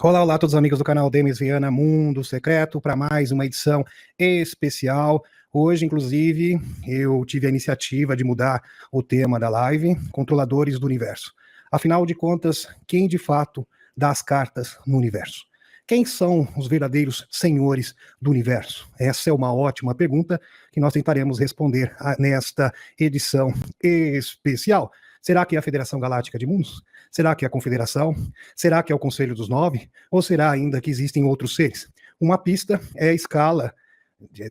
Olá, olá a todos os amigos do canal Demis Viana Mundo Secreto para mais uma edição especial. Hoje, inclusive, eu tive a iniciativa de mudar o tema da live, Controladores do Universo. Afinal de contas, quem de fato dá as cartas no universo? Quem são os verdadeiros senhores do universo? Essa é uma ótima pergunta que nós tentaremos responder nesta edição especial. Será que é a Federação Galáctica de Mundos? Será que é a Confederação? Será que é o Conselho dos Nove? Ou será ainda que existem outros seres? Uma pista é a escala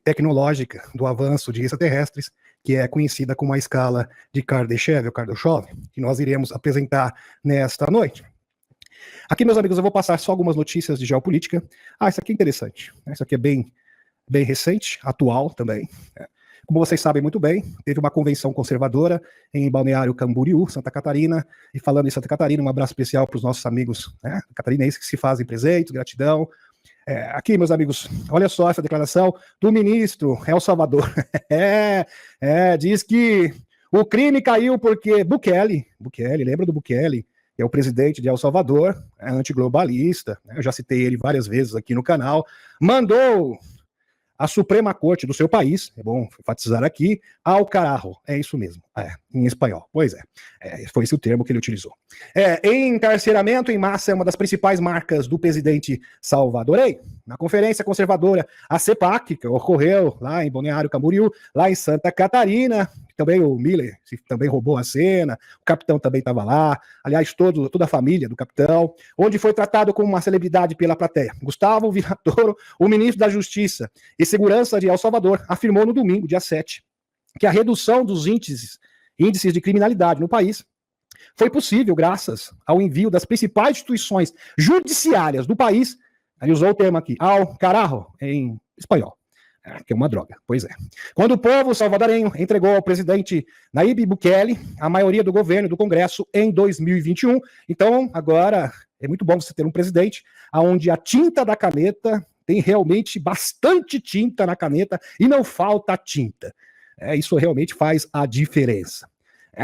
tecnológica do avanço de extraterrestres, que é conhecida como a escala de Kardashev, ou Kardashev, que nós iremos apresentar nesta noite. Aqui, meus amigos, eu vou passar só algumas notícias de geopolítica. Isso aqui é interessante. Isso aqui é bem recente, atual também. Como vocês sabem muito bem, teve uma convenção conservadora em Balneário Camboriú, Santa Catarina. E falando em Santa Catarina, um abraço especial para os nossos amigos catarinenses que se fazem presentes, gratidão. Aqui, meus amigos, olha só essa declaração do ministro El Salvador. Diz que o crime caiu porque Bukele, lembra do Bukele? É o presidente de El Salvador, é antiglobalista, eu já citei ele várias vezes aqui no canal, mandou a Suprema Corte do seu país, é bom enfatizar aqui, ao carajo, é isso mesmo, em espanhol, pois foi esse o termo que ele utilizou. Encarceramento em massa é uma das principais marcas do presidente salvadorenho. Na conferência conservadora, a CEPAC, que ocorreu lá em Balneário Camboriú, lá em Santa Catarina, também o Miller também roubou a cena, o capitão também estava lá, aliás, toda a família do capitão, onde foi tratado como uma celebridade pela plateia. Gustavo Villatoro, o ministro da Justiça e Segurança de El Salvador, afirmou no domingo, dia 7, que a redução dos índices de criminalidade no país foi possível graças ao envio das principais instituições judiciárias do país, ele usou o termo aqui, ao carajo, em espanhol. Que é uma droga, pois é. Quando o povo salvadorenho entregou ao presidente Nayib Bukele a maioria do governo e do Congresso em 2021, então agora é muito bom você ter um presidente onde a tinta da caneta tem realmente bastante tinta na caneta e não falta tinta. Isso realmente faz a diferença.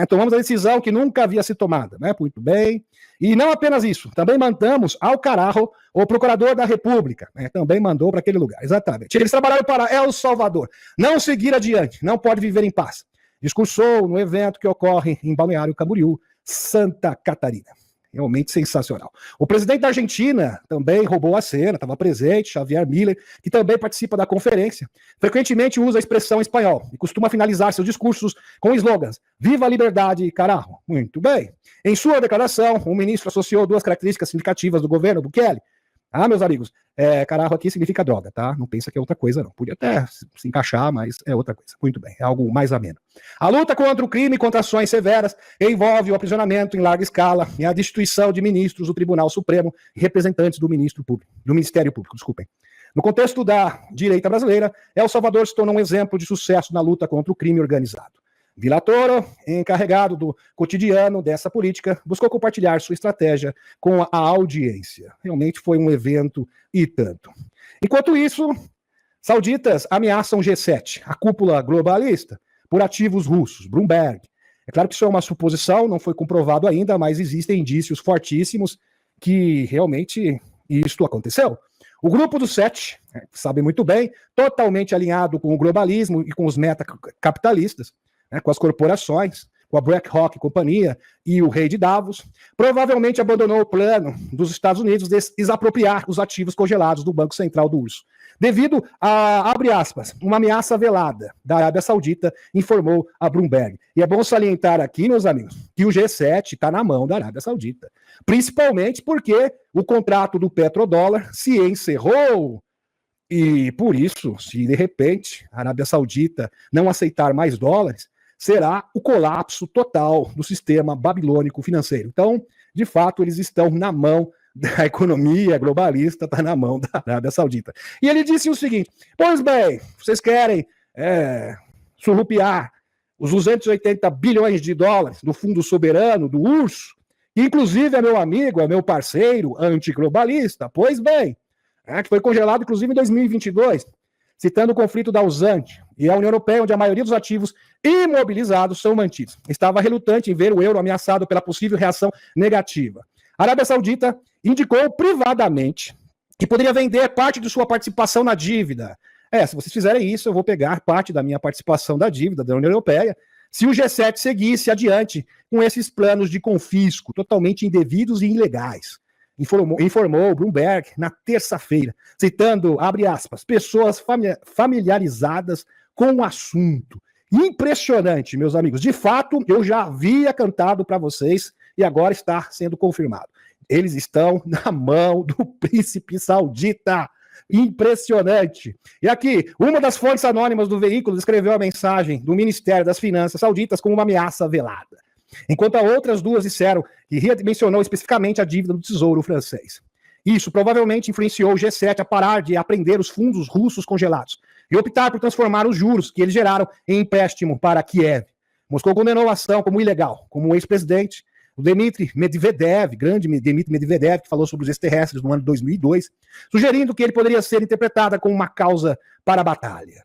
Tomamos a decisão que nunca havia sido tomada, né? Muito bem. E não apenas isso, também mandamos ao carajo o procurador da República, também mandou para aquele lugar, exatamente. Eles trabalharam para El Salvador, não seguir adiante, não pode viver em paz. Discursou no evento que ocorre em Balneário Camboriú, Santa Catarina. Realmente sensacional. O presidente da Argentina também roubou a cena, estava presente, Javier Milei, que também participa da conferência. Frequentemente usa a expressão em espanhol e costuma finalizar seus discursos com slogans: Viva a liberdade, carajo. Muito bem. Em sua declaração, o ministro associou duas características significativas do governo Bukele. Meus amigos, carajo aqui significa droga, tá? Não pensa que é outra coisa, não. Podia até se encaixar, mas é outra coisa. Muito bem, é algo mais ameno. A luta contra o crime e contra ações severas envolve o aprisionamento em larga escala e a destituição de ministros do Tribunal Supremo e representantes do Ministério Público, desculpem. No contexto da direita brasileira, El Salvador se tornou um exemplo de sucesso na luta contra o crime organizado. Villatoro, encarregado do cotidiano dessa política, buscou compartilhar sua estratégia com a audiência. Realmente foi um evento e tanto. Enquanto isso, sauditas ameaçam G7, a cúpula globalista, por ativos russos, Bloomberg. É claro que isso é uma suposição, não foi comprovado ainda, mas existem indícios fortíssimos que realmente isto aconteceu. O grupo dos 7, sabem muito bem, totalmente alinhado com o globalismo e com os metacapitalistas, com as corporações, com a BlackRock e companhia e o rei de Davos, provavelmente abandonou o plano dos Estados Unidos de desapropriar os ativos congelados do Banco Central do URSS, devido a, abre aspas, uma ameaça velada da Arábia Saudita, informou a Bloomberg. E é bom salientar aqui, meus amigos, que o G7 está na mão da Arábia Saudita, principalmente porque o contrato do petrodólar se encerrou. E por isso, se de repente a Arábia Saudita não aceitar mais dólares, será o colapso total do sistema babilônico financeiro. Então, de fato, eles estão na mão da economia globalista, está na mão da Arábia Saudita. E ele disse o seguinte: pois bem, vocês querem surrupiar os 280 bilhões de dólares do fundo soberano do URSS, que inclusive é meu amigo, é meu parceiro antiglobalista, pois bem, que foi congelado inclusive em 2022, citando o conflito da Usante e a União Europeia, onde a maioria dos ativos imobilizados são mantidos. Estava relutante em ver o euro ameaçado pela possível reação negativa. A Arábia Saudita indicou privadamente que poderia vender parte de sua participação na dívida. Se vocês fizerem isso, eu vou pegar parte da minha participação da dívida da União Europeia, se o G7 seguisse adiante com esses planos de confisco totalmente indevidos e ilegais. Informou Bloomberg na terça-feira, citando, abre aspas, pessoas familiarizadas com o assunto. Impressionante, meus amigos. De fato, eu já havia cantado para vocês e agora está sendo confirmado. Eles estão na mão do príncipe saudita. Impressionante. E aqui, uma das fontes anônimas do veículo descreveu a mensagem do Ministério das Finanças sauditas como uma ameaça velada, enquanto outras duas disseram que mencionou especificamente a dívida do Tesouro francês. Isso provavelmente influenciou o G7 a parar de apreender os fundos russos congelados e optar por transformar os juros que eles geraram em empréstimo para Kiev. Moscou condenou a ação como ilegal, como o ex-presidente, o Dmitry Medvedev, grande Dmitry Medvedev, que falou sobre os extraterrestres no ano de 2002, sugerindo que ele poderia ser interpretada como uma causa para a batalha,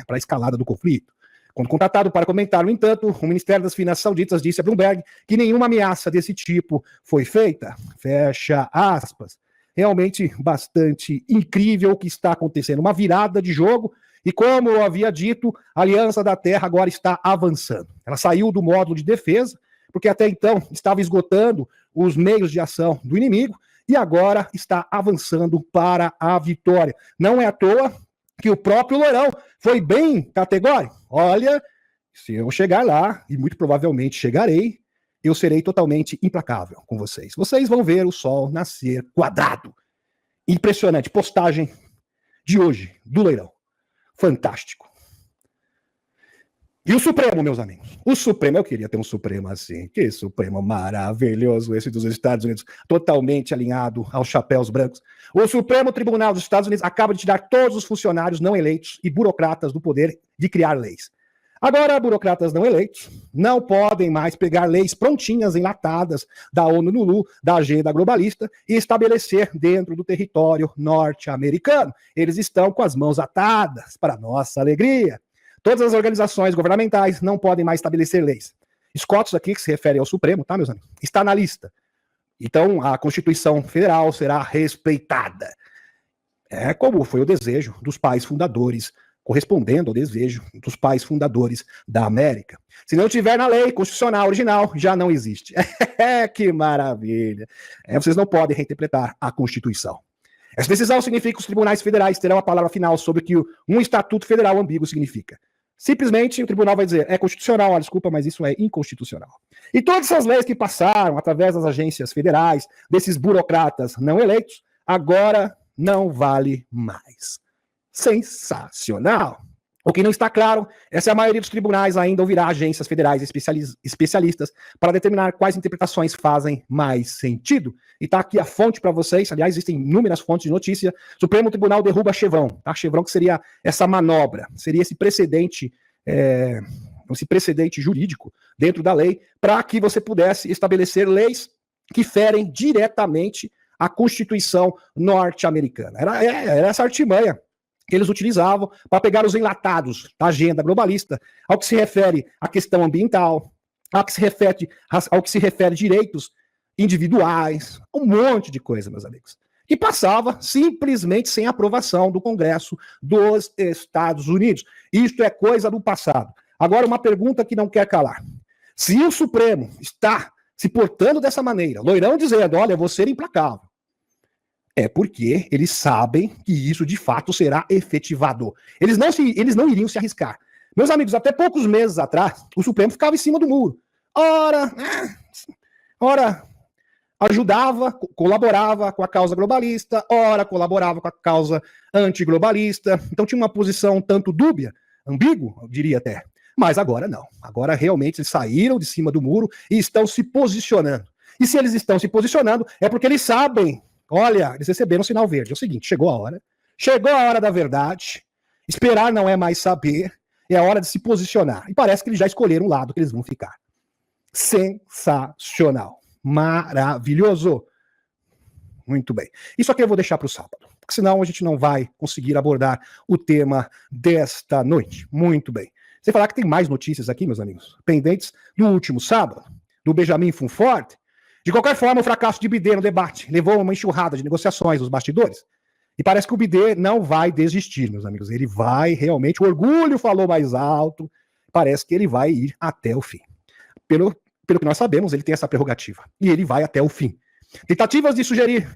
para a escalada do conflito. Quando contatado para comentar, no entanto, o Ministério das Finanças Sauditas disse a Bloomberg que nenhuma ameaça desse tipo foi feita. Fecha aspas. Realmente bastante incrível o que está acontecendo. Uma virada de jogo e, como eu havia dito, a Aliança da Terra agora está avançando. Ela saiu do módulo de defesa, porque até então estava esgotando os meios de ação do inimigo e agora está avançando para a vitória. Não é à toa que o próprio Lourão foi bem categórico. Olha, se eu chegar lá, e muito provavelmente chegarei, eu serei totalmente implacável com vocês. Vocês vão ver o sol nascer quadrado. Impressionante. Postagem de hoje, do Lourão. Fantástico. E o Supremo, meus amigos? O Supremo, eu queria ter um Supremo assim. Que Supremo maravilhoso esse dos Estados Unidos, totalmente alinhado aos chapéus brancos. O Supremo Tribunal dos Estados Unidos acaba de tirar todos os funcionários não eleitos e burocratas do poder de criar leis. Agora, burocratas não eleitos não podem mais pegar leis prontinhas, enlatadas, da ONU-Lulu, da agenda globalista, e estabelecer dentro do território norte-americano. Eles estão com as mãos atadas, para nossa alegria. Todas as organizações governamentais não podem mais estabelecer leis. SCOTUS aqui, que se refere ao Supremo, tá, meus amigos? Está na lista. Então, a Constituição Federal será respeitada. É como foi o desejo dos pais fundadores, correspondendo ao desejo dos pais fundadores da América. Se não tiver na lei constitucional original, já não existe. Que maravilha. Vocês não podem reinterpretar a Constituição. Essa decisão significa que os tribunais federais terão a palavra final sobre o que um estatuto federal ambíguo significa. Simplesmente o tribunal vai dizer, é constitucional, desculpa, mas isso é inconstitucional. E todas essas leis que passaram através das agências federais, desses burocratas não eleitos, agora não vale mais. Sensacional! O que não está claro é se a maioria dos tribunais ainda ouvirá agências federais especialistas para determinar quais interpretações fazem mais sentido. E está aqui a fonte para vocês, aliás, existem inúmeras fontes de notícia. Supremo Tribunal derruba Chevron, tá? Chevron que seria essa manobra, seria esse precedente jurídico dentro da lei para que você pudesse estabelecer leis que ferem diretamente a Constituição norte-americana. Era essa artimanha que eles utilizavam para pegar os enlatados da agenda globalista, ao que se refere à questão ambiental, ao que se refere a direitos individuais, um monte de coisa, meus amigos. E passava simplesmente sem aprovação do Congresso dos Estados Unidos. Isto é coisa do passado. Agora, uma pergunta que não quer calar. Se o Supremo está se portando dessa maneira, Lourão dizendo, olha, eu vou ser implacável, é porque eles sabem que isso de fato será efetivado. Eles não iriam se arriscar. Meus amigos, até poucos meses atrás, o Supremo ficava em cima do muro. Ora ajudava, colaborava com a causa globalista, ora colaborava com a causa antiglobalista. Então tinha uma posição um tanto dúbia, ambígua, eu diria até. Mas agora não. Agora realmente eles saíram de cima do muro e estão se posicionando. E se eles estão se posicionando, é porque eles sabem. Olha, eles receberam o sinal verde. É o seguinte, chegou a hora da verdade, esperar não é mais saber, é a hora de se posicionar. E parece que eles já escolheram o lado que eles vão ficar. Sensacional. Maravilhoso. Muito bem. Isso aqui eu vou deixar para o sábado, porque senão a gente não vai conseguir abordar o tema desta noite. Muito bem. Sem falar que tem mais notícias aqui, meus amigos, pendentes do último sábado, do Benjamin Fonfort. De qualquer forma, o fracasso de Bidê no debate levou a uma enxurrada de negociações nos bastidores. E parece que o Bidê não vai desistir, meus amigos. Ele vai realmente, o orgulho falou mais alto, parece que ele vai ir até o fim. Pelo que nós sabemos, ele tem essa prerrogativa. E ele vai até o fim. Tentativas de sugerir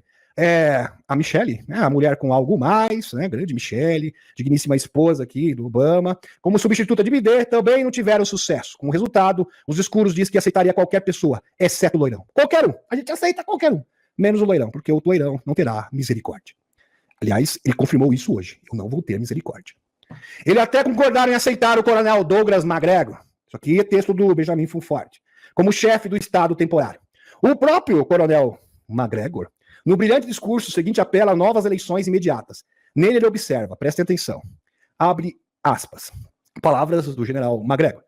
a Michelle, né, a mulher com algo mais, né, grande Michelle, digníssima esposa aqui do Obama, como substituta de Bidê, também não tiveram sucesso. Como resultado, os escuros dizem que aceitaria qualquer pessoa, exceto o loirão. Qualquer um. A gente aceita qualquer um, menos o loirão, porque o loirão não terá misericórdia. Aliás, ele confirmou isso hoje. Eu não vou ter misericórdia. Ele até concordaram em aceitar o coronel Douglas Macgregor, isso aqui é texto do Benjamin Fulford, como chefe do Estado temporário. O próprio coronel Macgregor, no brilhante discurso seguinte, apela a novas eleições imediatas. Nele ele observa, prestem atenção, abre aspas, palavras do general Macgregor.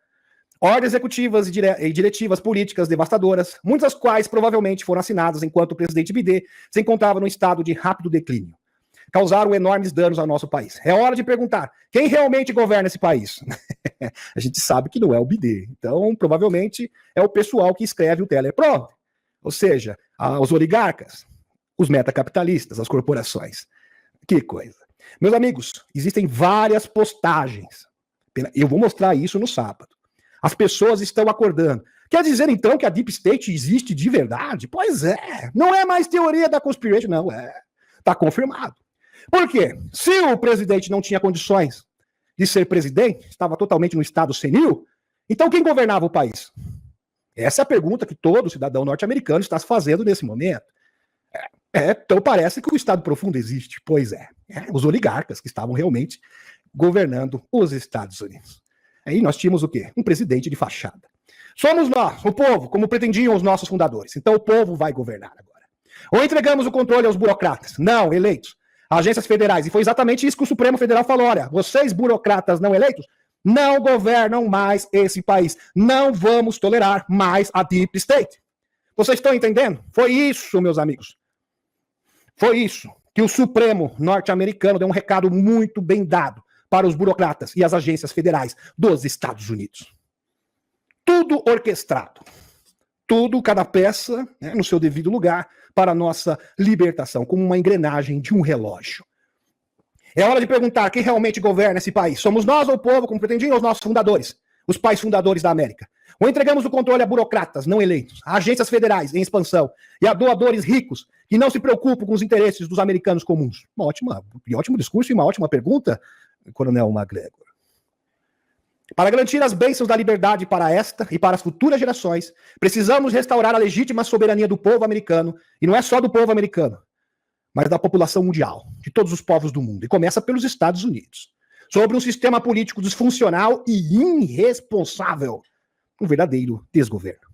Ordens executivas e diretivas políticas devastadoras, muitas das quais provavelmente foram assinadas enquanto o presidente Bidê se encontrava num estado de rápido declínio, causaram enormes danos ao nosso país. É hora de perguntar, quem realmente governa esse país? A gente sabe que não é o Bidê, então provavelmente é o pessoal que escreve o teleprompter, ou seja, os oligarcas, os metacapitalistas, as corporações. Que coisa. Meus amigos, existem várias postagens. Eu vou mostrar isso no sábado. As pessoas estão acordando. Quer dizer, então, que a Deep State existe de verdade? Pois é. Não é mais teoria da conspiração, não. Está confirmado. Por quê? Se o presidente não tinha condições de ser presidente, estava totalmente no estado senil, então quem governava o país? Essa é a pergunta que todo cidadão norte-americano está se fazendo nesse momento. Então parece que o Estado profundo existe. Pois é. Os oligarcas que estavam realmente governando os Estados Unidos. Aí nós tínhamos o quê? Um presidente de fachada. Somos nós, o povo, como pretendiam os nossos fundadores. Então o povo vai governar agora. Ou entregamos o controle aos burocratas, não eleitos, agências federais. E foi exatamente isso que o Supremo Federal falou. Olha, vocês burocratas não eleitos não governam mais esse país. Não vamos tolerar mais a Deep State. Vocês estão entendendo? Foi isso, meus amigos. Foi isso que o Supremo norte-americano deu um recado muito bem dado para os burocratas e as agências federais dos Estados Unidos. Tudo orquestrado. Tudo, cada peça, né, no seu devido lugar para a nossa libertação, como uma engrenagem de um relógio. É hora de perguntar quem realmente governa esse país. Somos nós ou o povo, como pretendiam os nossos fundadores, os pais fundadores da América? Ou entregamos o controle a burocratas não eleitos, a agências federais em expansão e a doadores ricos que não se preocupam com os interesses dos americanos comuns? Ótimo discurso e uma ótima pergunta, Coronel Macgregor. Para garantir as bênçãos da liberdade para esta e para as futuras gerações, precisamos restaurar a legítima soberania do povo americano, e não é só do povo americano, mas da população mundial, de todos os povos do mundo, e começa pelos Estados Unidos, sobre um sistema político disfuncional e irresponsável, um verdadeiro desgoverno.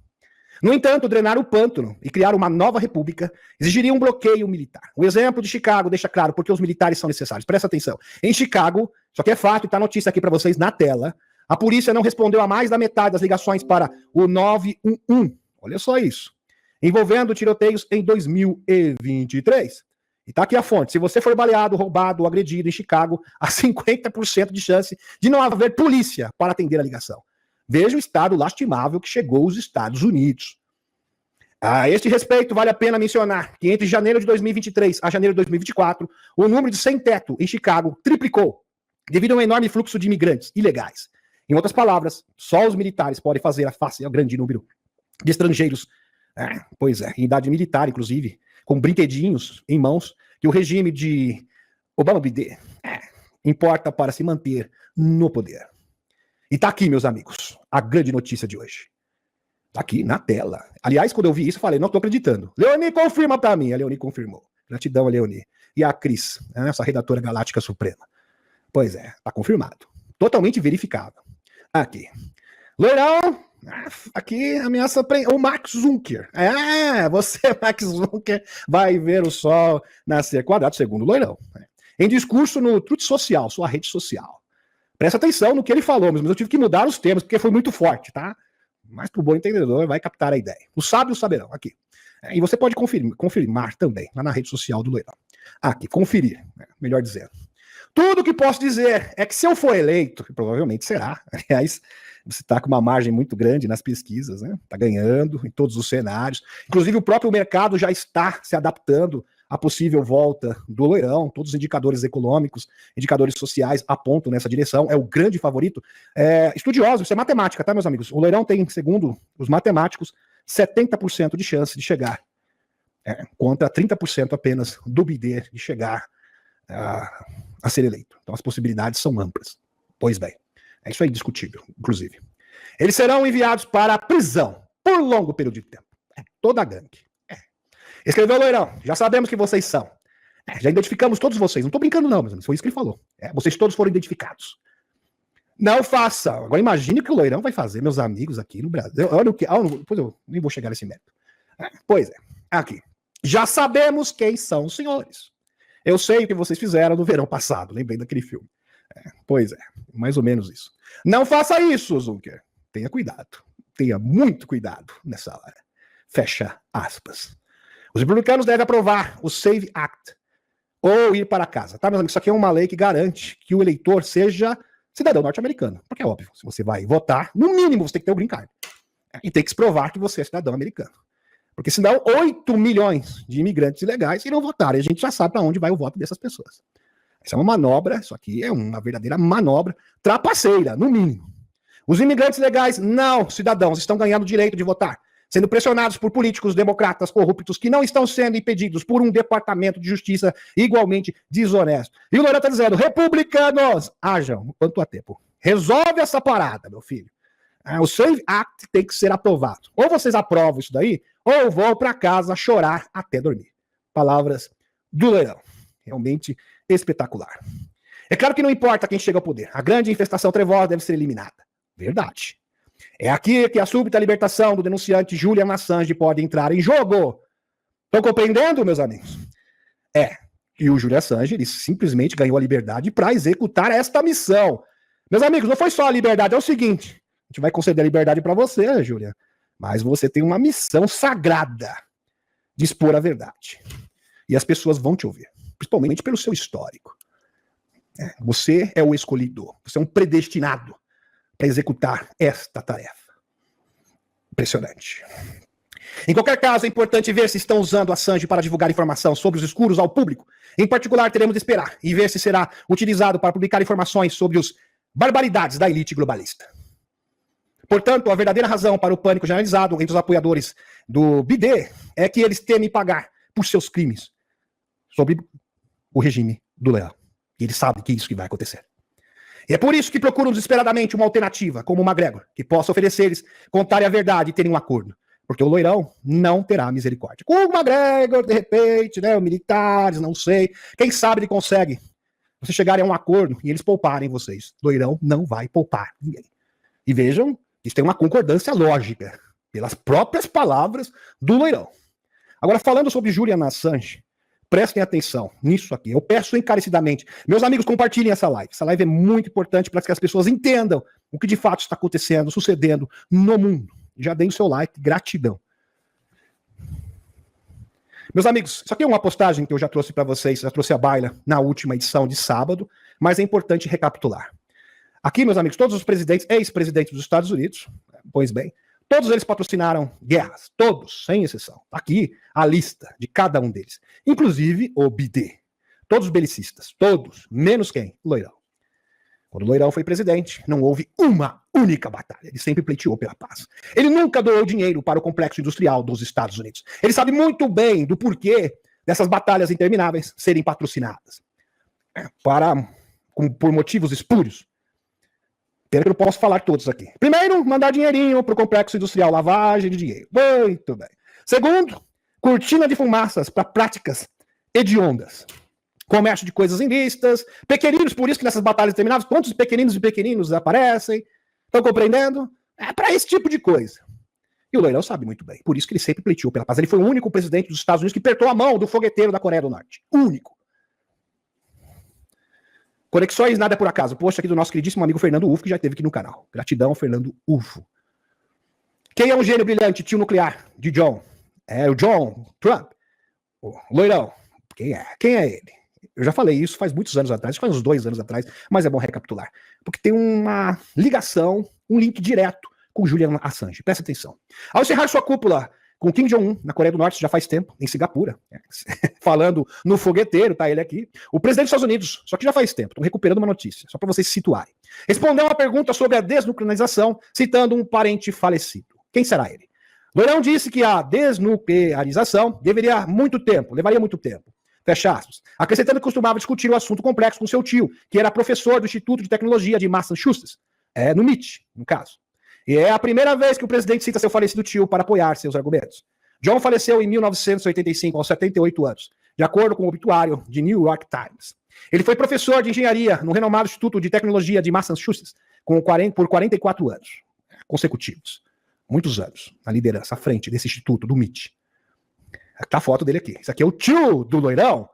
No entanto, drenar o pântano e criar uma nova república exigiria um bloqueio militar. O exemplo de Chicago deixa claro porque os militares são necessários. Presta atenção. Em Chicago, isso aqui é fato e está a notícia aqui para vocês na tela, a polícia não respondeu a mais da metade das ligações para o 911. Olha só isso. Envolvendo tiroteios em 2023. E tá aqui a fonte. Se você for baleado, roubado ou agredido em Chicago, há 50% de chance de não haver polícia para atender a ligação. Veja o estado lastimável que chegou os Estados Unidos. A este respeito, vale a pena mencionar que entre janeiro de 2023 a janeiro de 2024, o número de sem-teto em Chicago triplicou, devido a um enorme fluxo de imigrantes ilegais. Em outras palavras, só os militares podem fazer face ao grande número de estrangeiros, em idade militar, inclusive, com brinquedinhos em mãos, que o regime de Obama-Bidê importa para se manter no poder. E tá aqui, meus amigos, a grande notícia de hoje. Tá aqui na tela. Aliás, quando eu vi isso, eu falei, não tô acreditando. Leoni, confirma pra mim. A Leoni confirmou. Gratidão a Leoni. E a Cris, essa redatora galáctica suprema. Pois é, tá confirmado. Totalmente verificável. Aqui. Loirão, aqui ameaça o Max Zucker. Você, Max Zucker, vai ver o sol nascer quadrado, segundo o Loirão. Em discurso no Truth Social, sua rede social. Presta atenção no que ele falou, mas eu tive que mudar os termos, porque foi muito forte, tá? Mas pro bom entendedor vai captar a ideia. Os sábios saberão, aqui. E você pode confirmar também, lá na rede social do Loirão. Aqui, conferir, melhor dizendo. Tudo que posso dizer é que se eu for eleito, que provavelmente será, aliás, você está com uma margem muito grande nas pesquisas, né? Está ganhando em todos os cenários. Inclusive, o próprio mercado já está se adaptando à possível volta do Loirão. Todos os indicadores econômicos, indicadores sociais apontam nessa direção. É o grande favorito. Estudiosos, isso é matemática, tá, meus amigos? O Loirão tem, segundo os matemáticos, 70% de chance de chegar, contra 30% apenas do BD de chegar a ser eleito. Então, as possibilidades são amplas. Pois bem. Isso é indiscutível, inclusive. Eles serão enviados para a prisão por longo período de tempo. Toda a gangue. Escreveu o Loirão. Já sabemos que vocês são. Já identificamos todos vocês. Não estou brincando, não, meus amigos. Foi isso que ele falou. Vocês todos foram identificados. Não faça. Agora imagine o que o Loirão vai fazer, meus amigos, aqui no Brasil. Olha o que. Depois eu nem vou chegar nesse mérito. Pois é. Aqui. Já sabemos quem são os senhores. Eu sei o que vocês fizeram no verão passado. Lembrei daquele filme. Pois é. Mais ou menos isso. Não faça isso, Juncker. Tenha cuidado. Tenha muito cuidado nessa hora. Fecha aspas. Os republicanos devem aprovar o SAVE Act ou ir para casa. Tá, meus amigos? Isso aqui é uma lei que garante que o eleitor seja cidadão norte-americano. Porque é óbvio, se você vai votar, no mínimo você tem que ter o green card. E tem que se provar que você é cidadão americano. Porque senão 8 milhões de imigrantes ilegais irão votar. E a gente já sabe para onde vai o voto dessas pessoas. Isso é uma manobra, isso aqui é uma verdadeira manobra trapaceira, no mínimo. Os imigrantes legais, não cidadãos, estão ganhando o direito de votar, sendo pressionados por políticos democratas corruptos que não estão sendo impedidos por um departamento de justiça igualmente desonesto. E o Loirão está dizendo, republicanos, hajam quanto a tempo. Resolve essa parada, meu filho. O SAVE Act tem que ser aprovado. Ou vocês aprovam isso daí, ou vão para casa chorar até dormir. Palavras do Loirão. Realmente espetacular. É claro que não importa quem chega ao poder. A grande infestação trevosa deve ser eliminada. Verdade. É aqui que a súbita libertação do denunciante Julian Assange pode entrar em jogo. Estão compreendendo, meus amigos? E o Julian Assange, ele simplesmente ganhou a liberdade para executar esta missão. Meus amigos, não foi só a liberdade, é o seguinte. A gente vai conceder a liberdade para você, Julian, mas você tem uma missão sagrada de expor a verdade. E as pessoas vão te ouvir. Principalmente pelo seu histórico. Você é o escolhido, você é um predestinado para executar esta tarefa. Impressionante. Em qualquer caso, é importante ver se estão usando Assange para divulgar informação sobre os escuros ao público. Em particular, teremos de esperar e ver se será utilizado para publicar informações sobre as barbaridades da elite globalista. Portanto, a verdadeira razão para o pânico generalizado entre os apoiadores do BD é que eles temem pagar por seus crimes sobre o regime do Leão. E ele sabe que é isso que vai acontecer. E é por isso que procuram desesperadamente uma alternativa, como o McGregor, que possa oferecer-lhes contarem a verdade e terem um acordo. Porque o Loirão não terá misericórdia. Com o McGregor, de repente, né, os militares, não sei. Quem sabe ele consegue. Vocês chegarem a um acordo e eles pouparem vocês. Loirão não vai poupar ninguém. E vejam, isso tem uma concordância lógica, pelas próprias palavras do Loirão. Agora, falando sobre Julian Assange, prestem atenção nisso aqui. Eu peço encarecidamente. Meus amigos, compartilhem essa live. Essa live é muito importante para que as pessoas entendam o que de fato está acontecendo, sucedendo no mundo. Já deem o seu like. Gratidão. Meus amigos, isso aqui é uma postagem que eu já trouxe para vocês, já trouxe a baila na última edição de sábado, mas é importante recapitular. Aqui, meus amigos, todos os presidentes, ex-presidentes dos Estados Unidos, pois bem, todos eles patrocinaram guerras, todos, sem exceção. Aqui a lista de cada um deles. Inclusive o BD. Todos os belicistas, todos, menos quem? Loirão. Quando o Loirão foi presidente, não houve uma única batalha. Ele sempre pleiteou pela paz. Ele nunca doou dinheiro para o complexo industrial dos Estados Unidos. Ele sabe muito bem do porquê dessas batalhas intermináveis serem patrocinadas. Por motivos espúrios. Pena que eu não posso falar todos aqui. Primeiro, mandar dinheirinho para o complexo industrial, lavagem de dinheiro. Muito bem. Segundo, cortina de fumaças para práticas hediondas. Comércio de coisas ilícitas, pequeninos, por isso que nessas batalhas terminadas, quantos pequeninos e pequeninos aparecem? Estão compreendendo? É para esse tipo de coisa. E o Loirão sabe muito bem, por isso que ele sempre pleiteou pela paz. Ele foi o único presidente dos Estados Unidos que apertou a mão do fogueteiro da Coreia do Norte. Único. Conexões, nada é por acaso. Post aqui do nosso queridíssimo amigo Fernando Ufo, que já esteve aqui no canal. Gratidão, Fernando Ufo. Quem é um gênio brilhante, tio nuclear de John? É o John Trump. O Loirão. Quem é? Quem é ele? Eu já falei isso faz muitos anos atrás, faz uns 2 anos atrás, mas é bom recapitular. Porque tem uma ligação, um link direto com Julian Assange. Presta atenção. Ao encerrar sua cúpula com Kim Jong-un, na Coreia do Norte, já faz tempo, em Singapura, falando no fogueteiro, tá ele aqui, o presidente dos Estados Unidos, só que já faz tempo, estou recuperando uma notícia, só para vocês se situarem, respondeu uma pergunta sobre a desnuclearização, citando um parente falecido. Quem será ele? Loirão disse que a desnuclearização levaria muito tempo, fecha aspas, acrescentando que costumava discutir o assunto complexo com seu tio, que era professor do Instituto de Tecnologia de Massachusetts, no MIT, no caso. E é a primeira vez que o presidente cita seu falecido tio para apoiar seus argumentos. John faleceu em 1985, aos 78 anos, de acordo com o obituário de New York Times. Ele foi professor de engenharia no renomado Instituto de Tecnologia de Massachusetts por 44 anos consecutivos. Muitos anos na liderança, à frente desse instituto, do MIT. Tá a foto dele aqui. Esse aqui é o tio do loirão.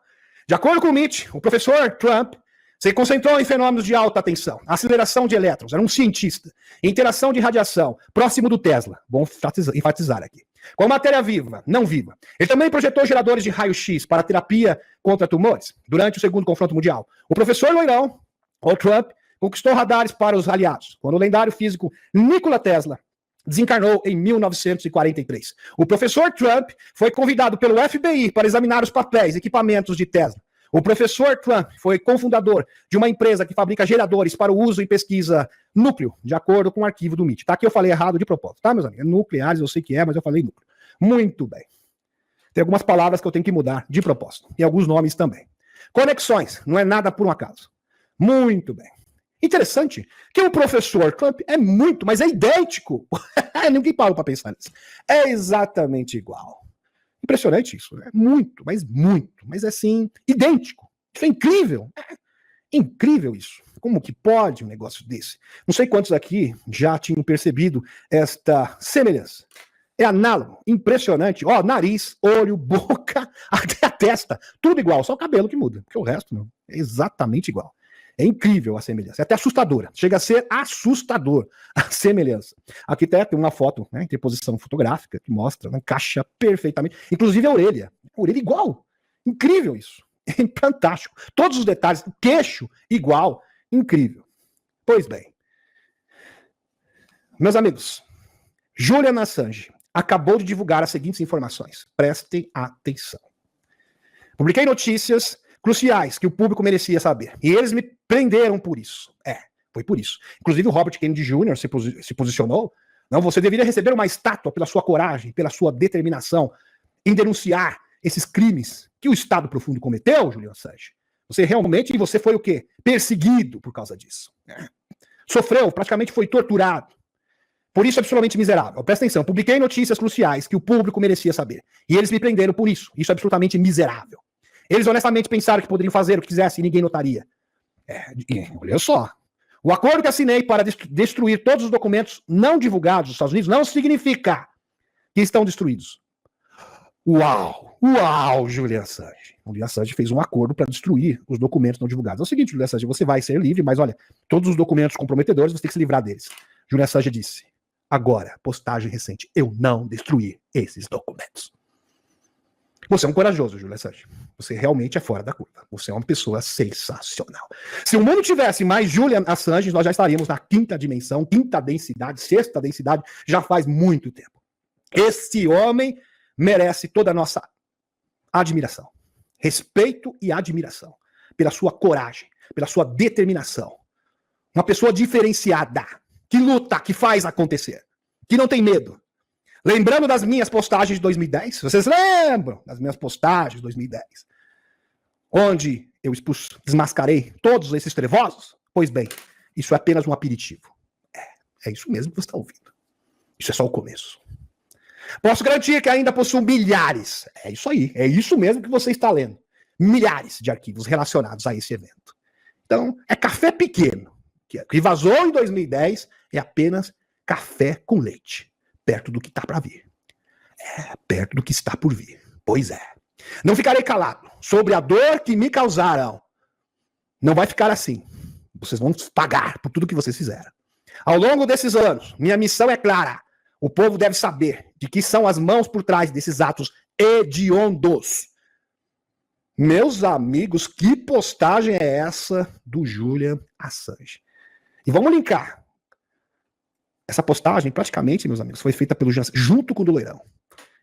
De acordo com o MIT, o professor Trump se concentrou em fenômenos de alta tensão, aceleração de elétrons, era um cientista, interação de radiação, próximo do Tesla, bom enfatizar aqui, com matéria viva, não viva. Ele também projetou geradores de raio-x para terapia contra tumores, durante o segundo confronto mundial. O professor loirão, o Trump, conquistou radares para os aliados, quando o lendário físico Nikola Tesla desencarnou em 1943. O professor Trump foi convidado pelo FBI para examinar os papéis e equipamentos de Tesla. O professor Trump foi cofundador de uma empresa que fabrica geradores para o uso em pesquisa núcleo, de acordo com o arquivo do MIT. Tá, aqui eu falei errado de propósito, tá, meus amigos? Nucleares, eu sei que é, mas eu falei núcleo. Muito bem. Tem algumas palavras que eu tenho que mudar de propósito. E alguns nomes também. Conexões, não é nada por um acaso. Muito bem. Interessante que o professor Trump é muito, mas é idêntico. Ninguém parou para pensar nisso. É exatamente igual. Impressionante isso, né? Muito, mas assim, idêntico. Isso é incrível. É incrível isso. Como que pode um negócio desse? Não sei quantos aqui já tinham percebido esta semelhança. É análogo, impressionante. Ó, nariz, olho, boca, até a testa. Tudo igual, só o cabelo que muda. Porque o resto não. É exatamente igual. É incrível a semelhança, é até assustadora. Chega a ser assustador a semelhança. Aqui tem uma foto, né, interposição fotográfica, que mostra, né, encaixa perfeitamente. Inclusive a orelha igual. Incrível isso. É fantástico. Todos os detalhes, o queixo igual. Incrível. Pois bem. Meus amigos, Julian Assange acabou de divulgar as seguintes informações. Prestem atenção. Publiquei notícias cruciais que o público merecia saber. E eles me prenderam por isso. Foi por isso. Inclusive o Robert Kennedy Jr. se posicionou. Não, você deveria receber uma estátua pela sua coragem, pela sua determinação em denunciar esses crimes que o Estado profundo cometeu, Julian Assange. Você foi o quê? Perseguido por causa disso. Sofreu, praticamente foi torturado. Por isso, absolutamente miserável. Presta atenção, publiquei notícias cruciais que o público merecia saber. E eles me prenderam por isso. Isso é absolutamente miserável. Eles honestamente pensaram que poderiam fazer o que quisessem e ninguém notaria. Olha só. O acordo que assinei para destruir todos os documentos não divulgados dos Estados Unidos não significa que estão destruídos. Uau, Julian Assange. Julian Assange fez um acordo para destruir os documentos não divulgados. É o seguinte, Julian Assange, você vai ser livre, mas olha, todos os documentos comprometedores você tem que se livrar deles. Julian Assange disse, agora, postagem recente, eu não destruí esses documentos. Você é um corajoso, Julian Assange. Você realmente é fora da curva. Você é uma pessoa sensacional. Se o mundo tivesse mais Julian Assange, nós já estaríamos na quinta dimensão, quinta densidade, sexta densidade, já faz muito tempo. Esse homem merece toda a nossa admiração. Respeito e admiração. Pela sua coragem, pela sua determinação. Uma pessoa diferenciada, que luta, que faz acontecer, que não tem medo. Lembrando das minhas postagens de 2010? Vocês lembram das minhas postagens de 2010? Onde eu desmascarei todos esses trevosos? Pois bem, isso é apenas um aperitivo. É isso mesmo que você está ouvindo. Isso é só o começo. Posso garantir que ainda possuo milhares. É isso aí. É isso mesmo que você está lendo. Milhares de arquivos relacionados a esse evento. Então, é café pequeno. Que vazou em 2010 é apenas café com leite. Perto do que está para vir. Perto do que está por vir. Pois é. Não ficarei calado sobre a dor que me causaram. Não vai ficar assim. Vocês vão pagar por tudo que vocês fizeram. Ao longo desses anos, minha missão é clara. O povo deve saber de que são as mãos por trás desses atos hediondos. Meus amigos, que postagem é essa do Julian Assange? E vamos linkar. Essa postagem, praticamente, meus amigos, foi feita pelo Julian junto com o do Loirão.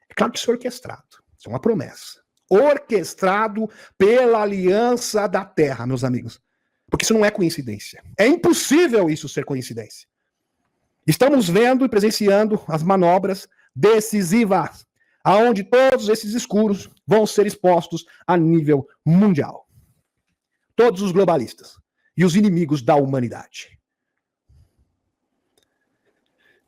É claro que isso é orquestrado. Isso é uma promessa. Orquestrado pela Aliança da Terra, meus amigos. Porque isso não é coincidência. É impossível isso ser coincidência. Estamos vendo e presenciando as manobras decisivas, aonde todos esses escuros vão ser expostos a nível mundial. Todos os globalistas e os inimigos da humanidade.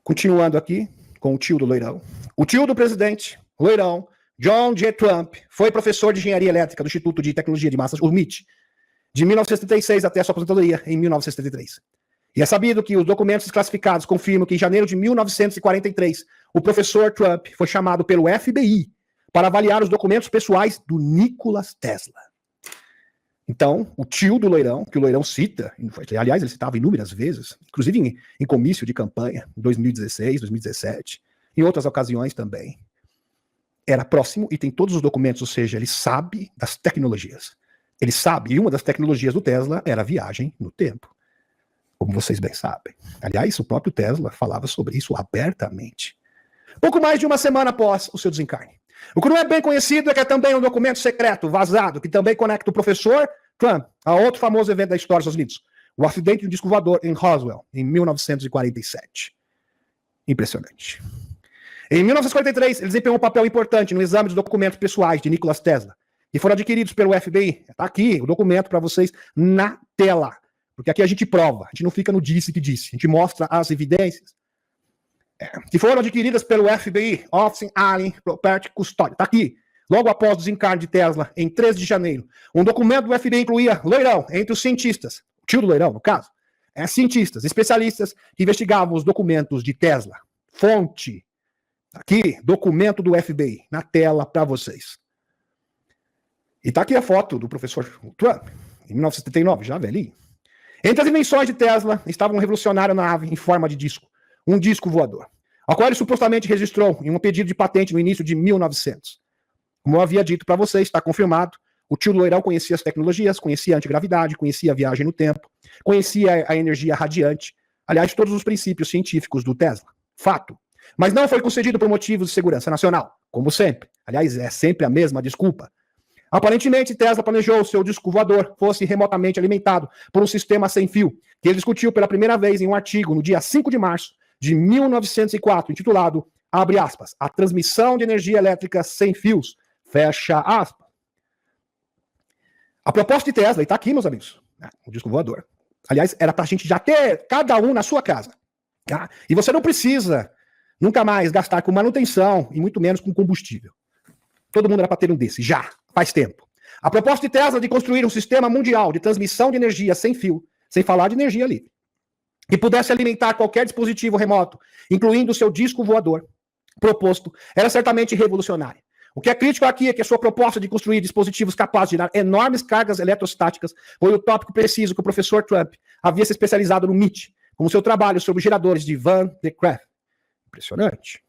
Continuando aqui com o tio do Loirão. O tio do presidente, Loirão, John J. Trump, foi professor de engenharia elétrica do Instituto de Tecnologia de Massachusetts, o MIT, de 1976 até a sua aposentadoria em 1973. E é sabido que os documentos desclassificados confirmam que em janeiro de 1943, o professor Trump foi chamado pelo FBI para avaliar os documentos pessoais do Nikola Tesla. Então, o tio do Loirão, que o Loirão cita, aliás, ele citava inúmeras vezes, inclusive em comício de campanha, em 2016, 2017, em outras ocasiões também, era próximo e tem todos os documentos, ou seja, ele sabe das tecnologias. Ele sabe, e uma das tecnologias do Tesla era a viagem no tempo, como vocês bem sabem. Aliás, o próprio Tesla falava sobre isso abertamente. Pouco mais de uma semana após o seu desencarne. O que não é bem conhecido é que é também um documento secreto, vazado, que também conecta o professor Trump a outro famoso evento da história dos Estados Unidos, o acidente de um disco voador em Roswell, em 1947. Impressionante. Em 1943, ele desempenhou um papel importante no exame dos documentos pessoais de Nikola Tesla, que foram adquiridos pelo FBI. Está aqui o documento para vocês na tela. Porque aqui a gente prova, a gente não fica no disse que disse, a gente mostra as evidências. Que foram adquiridas pelo FBI, Office Alien Property Custody. Está aqui, logo após o desencarne de Tesla, em 13 de janeiro. Um documento do FBI incluía Loirão entre os cientistas, o tio do Loirão, no caso, cientistas, especialistas que investigavam os documentos de Tesla. Fonte. Aqui, documento do FBI, na tela para vocês. E está aqui a foto do professor Trump, em 1979, já velhinho. Entre as invenções de Tesla, estava um revolucionário nave em forma de disco, um disco voador, ao qual ele supostamente registrou em um pedido de patente no início de 1900. Como eu havia dito para vocês, está confirmado, o tio do Loirão conhecia as tecnologias, conhecia a antigravidade, conhecia a viagem no tempo, conhecia a energia radiante, aliás, todos os princípios científicos do Tesla. Fato. Mas não foi concedido por motivos de segurança nacional, como sempre. Aliás, é sempre a mesma desculpa. Aparentemente, Tesla planejou seu disco voador fosse remotamente alimentado por um sistema sem fio, que ele discutiu pela primeira vez em um artigo no dia 5 de março de 1904, intitulado, abre aspas, a transmissão de energia elétrica sem fios, fecha aspas. A proposta de Tesla, e está aqui, meus amigos, o disco voador, aliás, era para a gente já ter cada um na sua casa. Tá? E você não precisa nunca mais gastar com manutenção e muito menos com combustível. Todo mundo era para ter um desse, já, faz tempo. A proposta de Tesla de construir um sistema mundial de transmissão de energia sem fio, sem falar de energia livre, que pudesse alimentar qualquer dispositivo remoto, incluindo o seu disco voador proposto, era certamente revolucionária. O que é crítico aqui é que a sua proposta de construir dispositivos capazes de gerar enormes cargas eletrostáticas foi o tópico preciso que o professor Trump havia se especializado no MIT, como seu trabalho sobre geradores de Van de Graaff. Impressionante.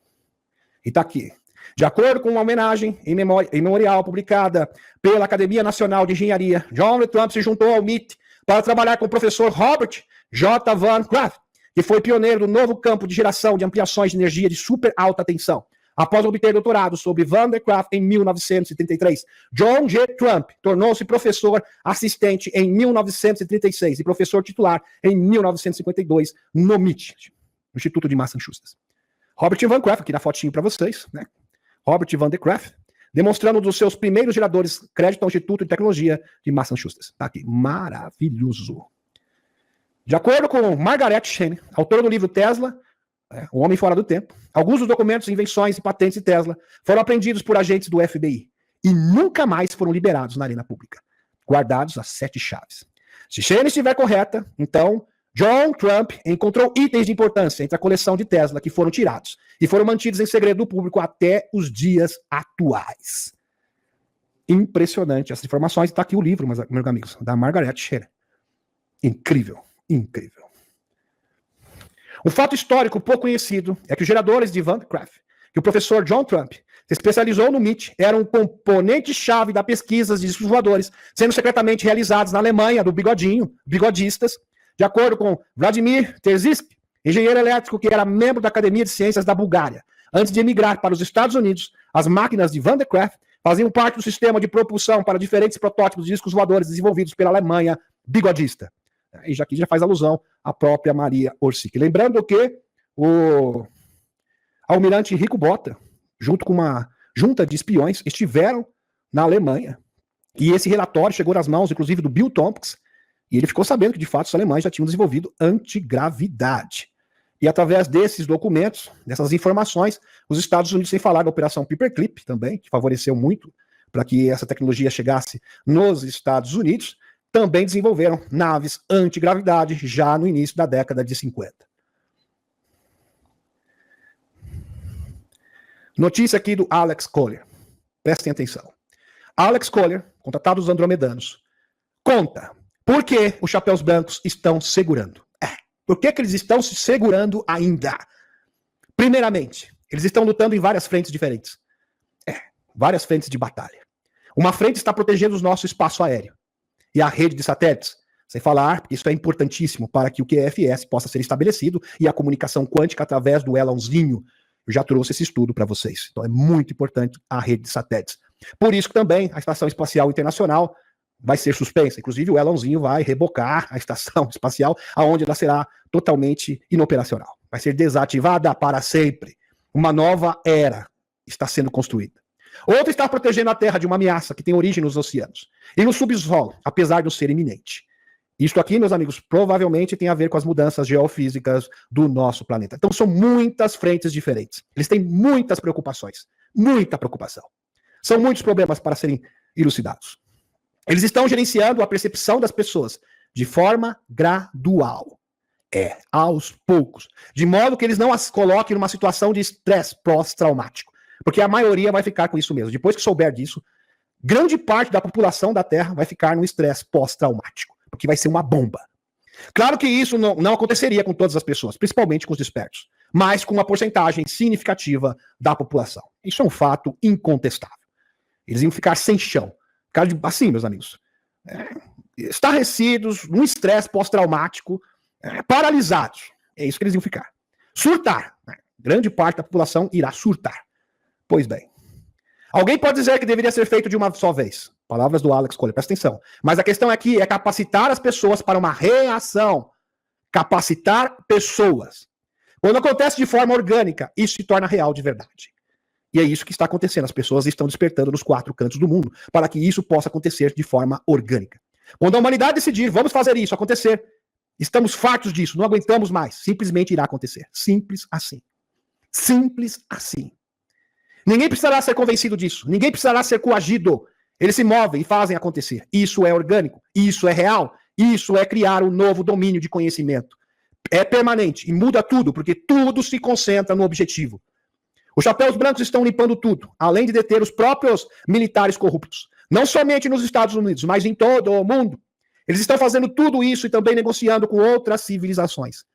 E está aqui. De acordo com uma homenagem em memorial publicada pela Academia Nacional de Engenharia, John Trump se juntou ao MIT para trabalhar com o professor Robert J. Van Graaff, que foi pioneiro do novo campo de geração de ampliações de energia de super alta tensão. Após obter doutorado sobre Van de Graaff em 1933, John J. Trump tornou-se professor assistente em 1936 e professor titular em 1952 no MIT, no Instituto de Massachusetts. Robert Van Graaff, aqui na fotinho para vocês, né? Robert Van de Graaff, demonstrando um dos seus primeiros geradores, crédito ao Instituto de Tecnologia de Massachusetts. Tá aqui, maravilhoso. De acordo com Margaret Cheney, autora do livro Tesla, O Homem Fora do Tempo, alguns dos documentos, invenções e patentes de Tesla foram apreendidos por agentes do FBI e nunca mais foram liberados na arena pública, guardados a 7 chaves. Se Cheney estiver correta, então John Trump encontrou itens de importância entre a coleção de Tesla que foram tirados e foram mantidos em segredo do público até os dias atuais. Impressionante essas informações. Está aqui o livro, meus amigos, da Margaret Cheney. Incrível, incrível. Um fato histórico pouco conhecido é que os geradores de Van de Graaff, que o professor John Trump se especializou no MIT, era um componente-chave da pesquisa de discos voadores, sendo secretamente realizados na Alemanha, do Bigodinho, bigodistas, de acordo com Vladimir Terziski, engenheiro elétrico que era membro da Academia de Ciências da Bulgária. Antes de emigrar para os Estados Unidos, as máquinas de Van de Graaff faziam parte do sistema de propulsão para diferentes protótipos de discos voadores desenvolvidos pela Alemanha bigodista. E aqui já faz alusão à própria Maria Orsic. Lembrando que o almirante Rico Botta, junto com uma junta de espiões, estiveram na Alemanha. E esse relatório chegou nas mãos, inclusive, do Bill Tompkins, e ele ficou sabendo que, de fato, os alemães já tinham desenvolvido antigravidade. E através desses documentos, dessas informações, os Estados Unidos, sem falar da Operação Paperclip também, que favoreceu muito para que essa tecnologia chegasse nos Estados Unidos, também desenvolveram naves antigravidade já no início da década de 50. Notícia aqui do Alex Collier. Prestem atenção. Alex Collier, contratado dos andromedanos, conta por que os chapéus brancos estão segurando. Por que eles estão se segurando ainda? Primeiramente, eles estão lutando em várias frentes diferentes. Várias frentes de batalha. Uma frente está protegendo o nosso espaço aéreo e a rede de satélites. Sem falar, porque isso é importantíssimo para que o QFS possa ser estabelecido e a comunicação quântica através do Elonzinho. Eu já trouxe esse estudo para vocês. Então é muito importante a rede de satélites. Por isso que também a Estação Espacial Internacional vai ser suspensa. Inclusive o Elonzinho vai rebocar a estação espacial, aonde ela será totalmente inoperacional. Vai ser desativada para sempre. Uma nova era está sendo construída. Outra está protegendo a Terra de uma ameaça que tem origem nos oceanos e no subsolo, apesar de não ser iminente. Isto aqui, meus amigos, provavelmente tem a ver com as mudanças geofísicas do nosso planeta. Então são muitas frentes diferentes. Eles têm muitas preocupações. Muita preocupação. São muitos problemas para serem elucidados. Eles estão gerenciando a percepção das pessoas de forma gradual. Aos poucos. De modo que eles não as coloquem numa situação de estresse pós-traumático. Porque a maioria vai ficar com isso mesmo. Depois que souber disso, grande parte da população da Terra vai ficar no estresse pós-traumático. Porque vai ser uma bomba. Claro que isso não aconteceria com todas as pessoas, principalmente com os despertos, mas com uma porcentagem significativa da população. Isso é um fato incontestável. Eles iam ficar sem chão. Assim, meus amigos, estarrecidos, num estresse pós-traumático, paralisados. É isso que eles iam ficar. Surtar. Grande parte da população irá surtar. Pois bem. Alguém pode dizer que deveria ser feito de uma só vez. Palavras do Alex Collier, presta atenção. Mas a questão aqui é capacitar as pessoas para uma reação. Capacitar pessoas. Quando acontece de forma orgânica, isso se torna real de verdade. E é isso que está acontecendo. As pessoas estão despertando nos 4 cantos do mundo para que isso possa acontecer de forma orgânica. Quando a humanidade decidir, vamos fazer isso acontecer, estamos fartos disso, não aguentamos mais, simplesmente irá acontecer. Simples assim. Simples assim. Ninguém precisará ser convencido disso. Ninguém precisará ser coagido. Eles se movem e fazem acontecer. Isso é orgânico. Isso é real. Isso é criar um novo domínio de conhecimento. É permanente e muda tudo, porque tudo se concentra no objetivo. Os chapéus brancos estão limpando tudo, além de deter os próprios militares corruptos. Não somente nos Estados Unidos, mas em todo o mundo. Eles estão fazendo tudo isso e também negociando com outras civilizações.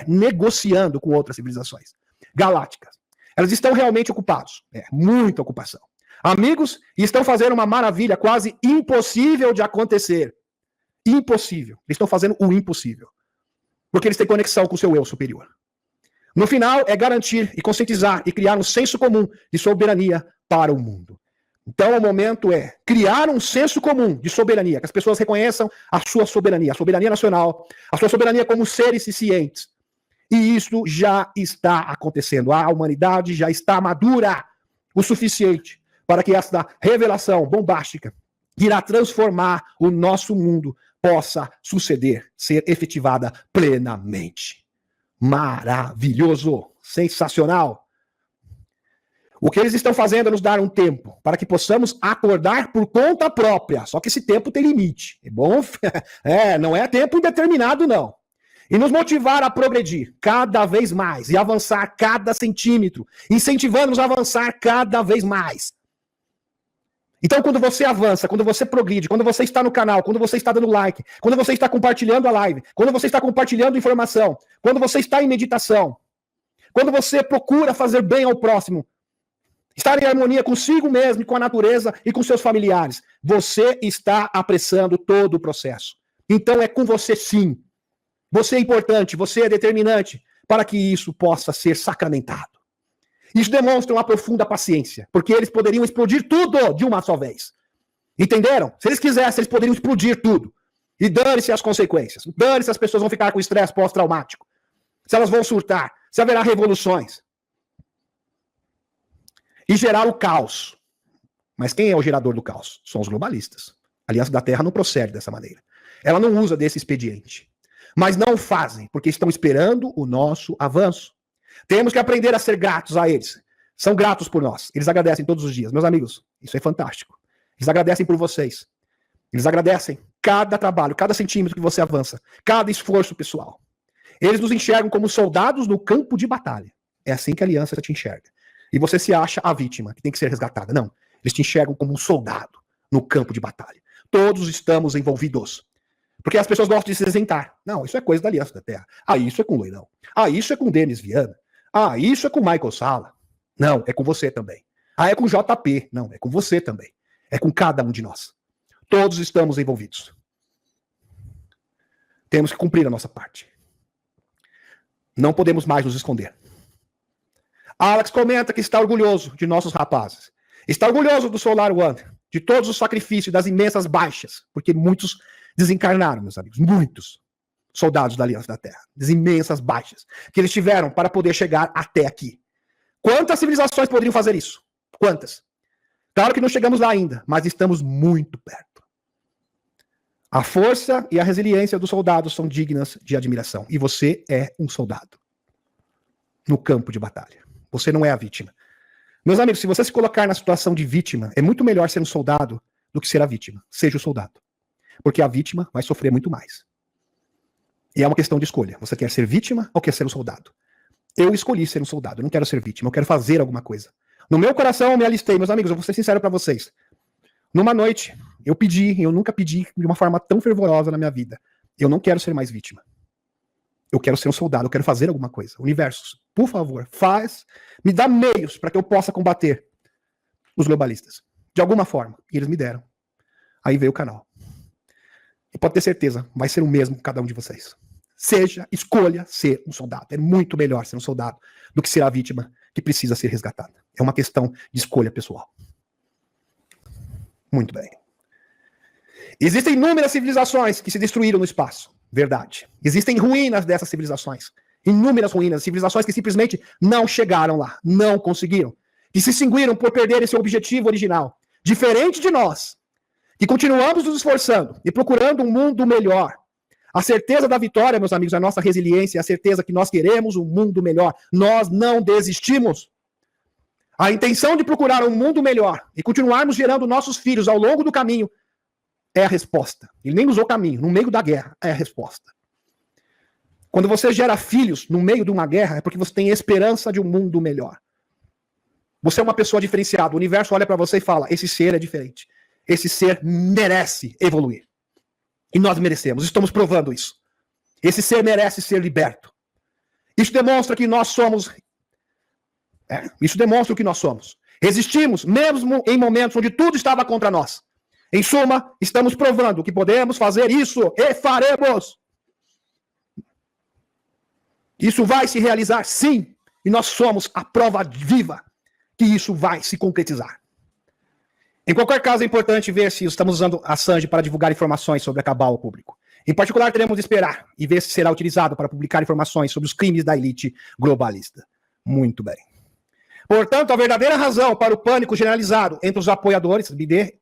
Negociando com outras civilizações galácticas. Elas estão realmente ocupados. Muita ocupação. Amigos, e estão fazendo uma maravilha quase impossível de acontecer. Impossível. Eles estão fazendo o impossível. Porque eles têm conexão com o seu eu superior. No final, é garantir e conscientizar e criar um senso comum de soberania para o mundo. Então, o momento é criar um senso comum de soberania, que as pessoas reconheçam a sua soberania nacional, a sua soberania como seres cientes. E isso já está acontecendo. A humanidade já está madura o suficiente para que essa revelação bombástica que irá transformar o nosso mundo possa suceder, ser efetivada plenamente. Maravilhoso, sensacional. O que eles estão fazendo é nos dar um tempo para que possamos acordar por conta própria. Só que esse tempo tem limite. É bom? Não é tempo indeterminado, não. E nos motivar a progredir cada vez mais e avançar cada centímetro, incentivando-nos a avançar cada vez mais. Então, quando você avança, quando você progride, quando você está no canal, quando você está dando like, quando você está compartilhando a live, quando você está compartilhando informação, quando você está em meditação, quando você procura fazer bem ao próximo, Estar em harmonia consigo mesmo, e com a natureza e com seus familiares. Você está apressando todo o processo. Então é com você sim. Você é importante, você é determinante para que isso possa ser sacramentado. Isso demonstra uma profunda paciência, porque eles poderiam explodir tudo de uma só vez. Entenderam? Se eles quisessem, eles poderiam explodir tudo. E dane-se as consequências. Dane-se as pessoas vão ficar com estresse pós-traumático. Se elas vão surtar, se haverá revoluções. E gerar o caos. Mas quem é o gerador do caos? São os globalistas. A Aliança da Terra não procede dessa maneira. Ela não usa desse expediente. Mas não fazem, porque estão esperando o nosso avanço. Temos que aprender a ser gratos a eles. São gratos por nós. Eles agradecem todos os dias. Meus amigos, isso é fantástico. Eles agradecem por vocês. Eles agradecem cada trabalho, cada centímetro que você avança, cada esforço pessoal. Eles nos enxergam como soldados no campo de batalha. É assim que a Aliança te enxerga. E você se acha a vítima, que tem que ser resgatada. Não. Eles te enxergam como um soldado no campo de batalha. Todos estamos envolvidos. Porque as pessoas gostam de se isentar. Não, isso é coisa da Aliança da Terra. Ah, isso é com o Loirão. Ah, isso é com o Denis Viana. Ah, isso é com o Michael Sala. Não, é com você também. Ah, é com o JP. Não, é com você também. É com cada um de nós. Todos estamos envolvidos. Temos que cumprir a nossa parte. Não podemos mais nos esconder. Alex comenta que está orgulhoso de nossos rapazes. Está orgulhoso do Solar One, de todos os sacrifícios, das imensas baixas, porque muitos desencarnaram, meus amigos, muitos soldados da Aliança da Terra, das imensas baixas que eles tiveram para poder chegar até aqui. Quantas civilizações poderiam fazer isso? Quantas? Claro que não chegamos lá ainda, mas estamos muito perto. A força e a resiliência dos soldados são dignas de admiração. E você é um soldado no campo de batalha. Você não é a vítima. Meus amigos, se você se colocar na situação de vítima, é muito melhor ser um soldado do que ser a vítima. Seja o soldado. Porque a vítima vai sofrer muito mais. E é uma questão de escolha. Você quer ser vítima ou quer ser um soldado? Eu escolhi ser um soldado. Eu não quero ser vítima. Eu quero fazer alguma coisa. No meu coração eu me alistei. Meus amigos, eu vou ser sincero para vocês. Numa noite, eu nunca pedi de uma forma tão fervorosa na minha vida. Eu não quero ser mais vítima. Eu quero ser um soldado, eu quero fazer alguma coisa. Universos, por favor, me dá meios para que eu possa combater os globalistas. De alguma forma. E eles me deram. Aí veio o canal. E pode ter certeza, vai ser o mesmo cada um de vocês. Escolha ser um soldado. É muito melhor ser um soldado do que ser a vítima que precisa ser resgatada. É uma questão de escolha pessoal. Muito bem. Existem inúmeras civilizações que se destruíram no espaço. Verdade. Existem ruínas dessas civilizações. Inúmeras ruínas. Civilizações que simplesmente não chegaram lá. Não conseguiram. Que se extinguiram por perderem seu objetivo original. Diferente de nós, que continuamos nos esforçando e procurando um mundo melhor. A certeza da vitória, meus amigos, a nossa resiliência, a certeza que nós queremos um mundo melhor. Nós não desistimos. A intenção de procurar um mundo melhor e continuarmos gerando nossos filhos ao longo do caminho é a resposta. Ele nem usou caminho, no meio da guerra, é a resposta. Quando você gera filhos no meio de uma guerra, é porque você tem esperança de um mundo melhor. Você é uma pessoa diferenciada. O universo olha para você e fala, esse ser é diferente. Esse ser merece evoluir. E nós merecemos, estamos provando isso. Esse ser merece ser liberto. Isso demonstra que nós somos... isso demonstra o que nós somos. Resistimos, mesmo em momentos onde tudo estava contra nós. Em suma, estamos provando que podemos fazer isso e faremos. Isso vai se realizar, sim. E nós somos a prova viva que isso vai se concretizar. Em qualquer caso, é importante ver se estamos usando a Sanji para divulgar informações sobre a Cabal ao público. Em particular, teremos de esperar e ver se será utilizado para publicar informações sobre os crimes da elite globalista. Muito bem. Portanto, a verdadeira razão para o pânico generalizado entre os apoiadores BD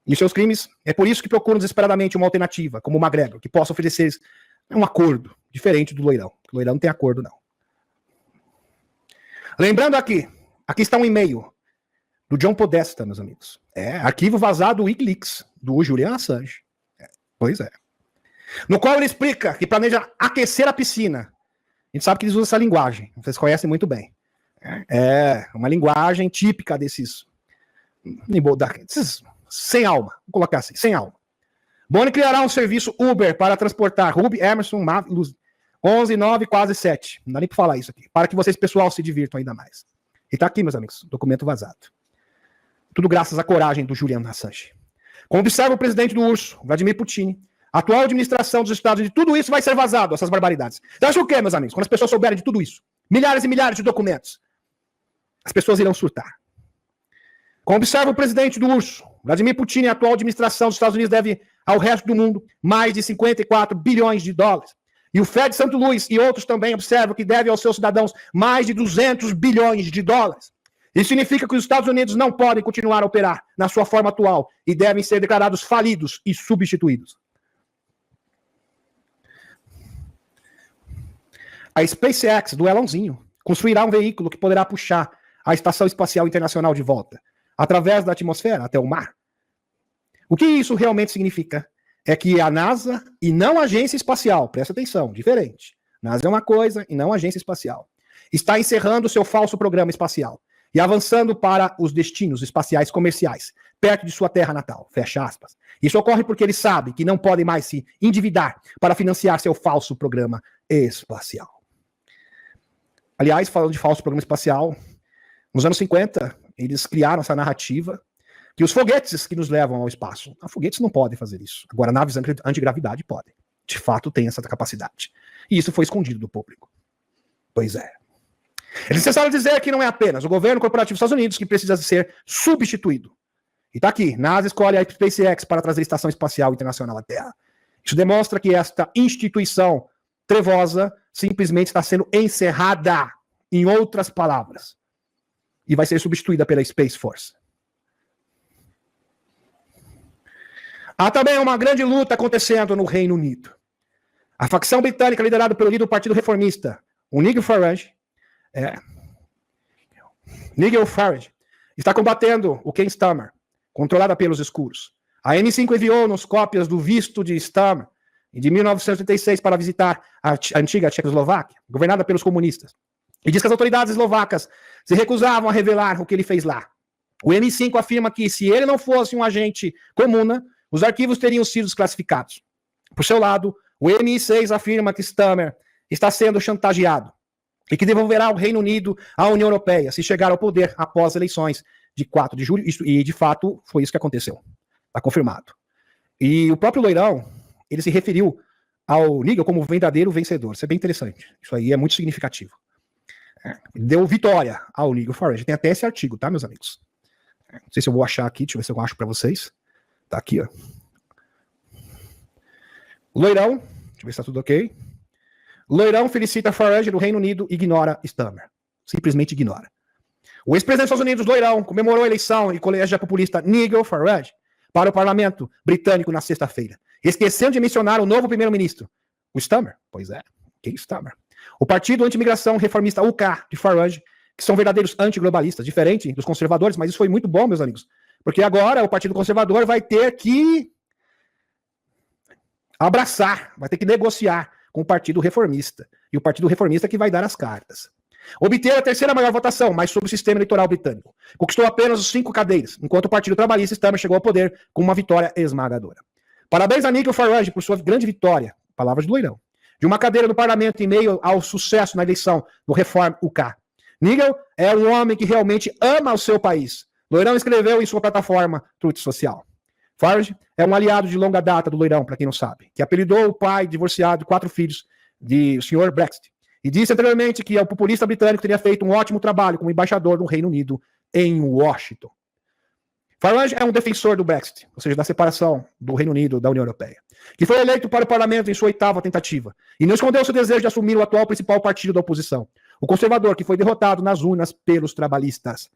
e seus crimes é por isso que procuram desesperadamente uma alternativa, como o McGregor, que possa oferecer um acordo diferente do Loirão. O Loirão não tem acordo, não. Lembrando aqui está um e-mail do John Podesta, meus amigos. Arquivo vazado do Wikileaks, do Julian Assange. Pois é. No qual ele explica que planeja aquecer a piscina. A gente sabe que eles usam essa linguagem, vocês conhecem muito bem. É uma linguagem típica desses sem alma, vou colocar assim, sem alma. Boni criará um serviço Uber para transportar Ruby, Emerson, Mav, Luz, 11, 9, quase 7. Não dá nem para falar isso aqui. Para que vocês, pessoal, se divirtam ainda mais. E tá aqui, meus amigos, documento vazado. Tudo graças à coragem do Julian Assange. Como observa o presidente do URSS, Vladimir Putin, a atual administração dos Estados Unidos, tudo isso vai ser vazado, essas barbaridades. Você acha o quê, meus amigos? Quando as pessoas souberem de tudo isso, milhares e milhares de documentos, as pessoas irão surtar. Como observa o presidente do URSS, Vladimir Putin, a atual administração dos Estados Unidos deve ao resto do mundo mais de 54 bilhões de dólares. E o Fed St. Louis e outros também observam que deve aos seus cidadãos mais de 200 bilhões de dólares. Isso significa que os Estados Unidos não podem continuar a operar na sua forma atual e devem ser declarados falidos e substituídos. A SpaceX, do Elonzinho, construirá um veículo que poderá puxar a Estação Espacial Internacional de volta, através da atmosfera até o mar. O que isso realmente significa é que a NASA e não a Agência Espacial, presta atenção, diferente. NASA é uma coisa e não a Agência Espacial. Está encerrando seu falso programa espacial e avançando para os destinos espaciais comerciais, perto de sua terra natal, fecha aspas. Isso ocorre porque eles sabem que não podem mais se endividar para financiar seu falso programa espacial. Aliás, falando de falso programa espacial, nos anos 50, eles criaram essa narrativa que os foguetes que nos levam ao espaço, foguetes não podem fazer isso. Agora, naves antigravidade podem. De fato, tem essa capacidade. E isso foi escondido do público. Pois é. É necessário dizer que não é apenas o governo corporativo dos Estados Unidos que precisa ser substituído. E tá aqui, NASA escolhe a SpaceX para trazer a Estação Espacial Internacional à Terra. Isso demonstra que esta instituição trevosa simplesmente está sendo encerrada, em outras palavras, e vai ser substituída pela Space Force. Há também uma grande luta acontecendo no Reino Unido. A facção britânica, liderada pelo líder do Partido Reformista, o Nigel Farage, está combatendo o Keir Starmer, controlada pelos escuros. A M5 enviou-nos cópias do visto de Starmer de 1986 para visitar a antiga Tchecoslováquia, governada pelos comunistas. E diz que as autoridades eslovacas se recusavam a revelar o que ele fez lá. O M5 afirma que se ele não fosse um agente comuna, os arquivos teriam sido desclassificados. Por seu lado, o MI6 afirma que Starmer está sendo chantageado e que devolverá o Reino Unido à União Europeia se chegar ao poder após as eleições de 4 de julho. E, de fato, foi isso que aconteceu. Está confirmado. E o próprio Loirão, ele se referiu ao Nigel como verdadeiro vencedor. Isso é bem interessante. Isso aí é muito significativo. Deu vitória ao Nigel Farage. Tem até esse artigo, tá, meus amigos? Não sei se eu vou achar aqui. Deixa eu ver se eu acho para vocês. Tá aqui, ó. Loirão, deixa eu ver se tá tudo ok. Loirão felicita Farage do Reino Unido e ignora Starmer. Simplesmente ignora. O ex-presidente dos Estados Unidos, Loirão, comemorou a eleição e colégio populista Nigel Farage para o parlamento britânico na sexta-feira, esquecendo de mencionar o novo primeiro-ministro, o Starmer. Pois é, Keir Starmer. O partido anti-imigração reformista UK de Farage, que são verdadeiros antiglobalistas, diferente dos conservadores, mas isso foi muito bom, meus amigos. Porque agora o Partido Conservador vai ter que abraçar, vai ter que negociar com o Partido Reformista. E o Partido Reformista que vai dar as cartas. Obter a terceira maior votação, mas sobre o sistema eleitoral britânico. Conquistou apenas os 5 cadeiras, enquanto o Partido Trabalhista Starmer chegou ao poder com uma vitória esmagadora. Parabéns a Nigel Farage por sua grande vitória, palavras do Loirão, de uma cadeira no parlamento em meio ao sucesso na eleição do Reform UK. Nigel é um homem que realmente ama o seu país. Loirão escreveu em sua plataforma Truth Social. Farage é um aliado de longa data do Loirão, para quem não sabe, que apelidou o pai divorciado de 4 filhos de Sr. Brexit. E disse anteriormente que o populista britânico teria feito um ótimo trabalho como embaixador do Reino Unido em Washington. Farage é um defensor do Brexit, ou seja, da separação do Reino Unido da União Europeia, que foi eleito para o parlamento em sua 8ª tentativa, e não escondeu seu desejo de assumir o atual principal partido da oposição, o conservador, que foi derrotado nas urnas pelos trabalhistas.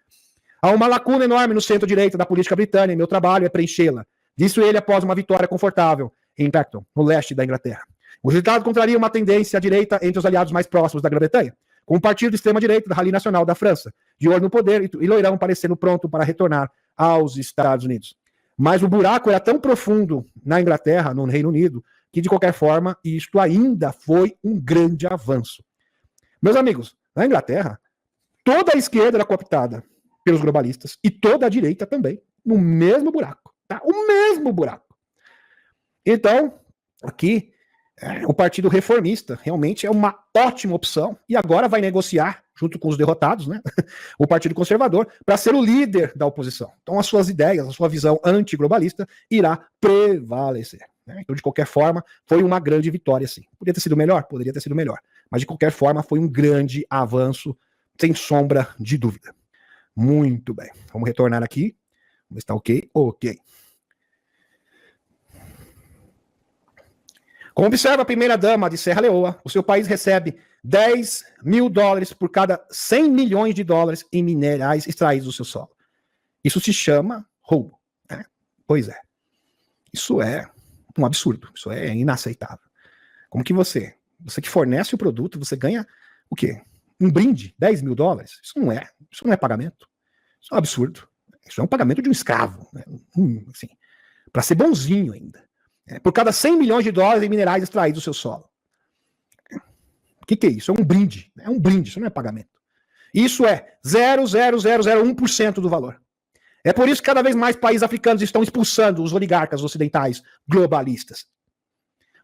Há uma lacuna enorme no centro-direita da política britânica e meu trabalho é preenchê-la, disse ele após uma vitória confortável em Peckham, no leste da Inglaterra. O resultado contraria uma tendência à direita entre os aliados mais próximos da Grã-Bretanha, com o partido de extrema-direita da Rally Nacional da França, de olho no poder e Loirão parecendo pronto para retornar aos Estados Unidos. Mas o buraco era tão profundo na Inglaterra, no Reino Unido, que de qualquer forma isto ainda foi um grande avanço. Meus amigos, na Inglaterra, toda a esquerda era cooptada pelos globalistas e toda a direita também, no mesmo buraco. Tá? O mesmo buraco. Então, aqui, o Partido Reformista realmente é uma ótima opção e agora vai negociar junto com os derrotados, né, o Partido Conservador, para ser o líder da oposição. Então as suas ideias, a sua visão antiglobalista irá prevalecer. Né? Então, de qualquer forma, foi uma grande vitória, sim. Poderia ter sido melhor? Poderia ter sido melhor. Mas, de qualquer forma, foi um grande avanço, sem sombra de dúvida. Muito bem. Vamos retornar aqui. Vamos ver se está ok. Ok. Como observa a primeira-dama de Serra Leoa, o seu país recebe 10 mil dólares por cada 100 milhões de dólares em minerais extraídos do seu solo. Isso se chama roubo. Né? Pois é. Isso é um absurdo. Isso é inaceitável. Como que você que fornece o produto, você ganha o quê? Um brinde, 10 mil dólares? Isso não é pagamento. Isso é um absurdo. Isso é um pagamento de um escravo. Né? Assim, para ser bonzinho ainda. Por cada 100 milhões de dólares em minerais extraídos do seu solo. O que é isso? É um brinde. É um brinde, isso não é pagamento. Isso é 0,0001% do valor. É por isso que cada vez mais países africanos estão expulsando os oligarcas ocidentais globalistas.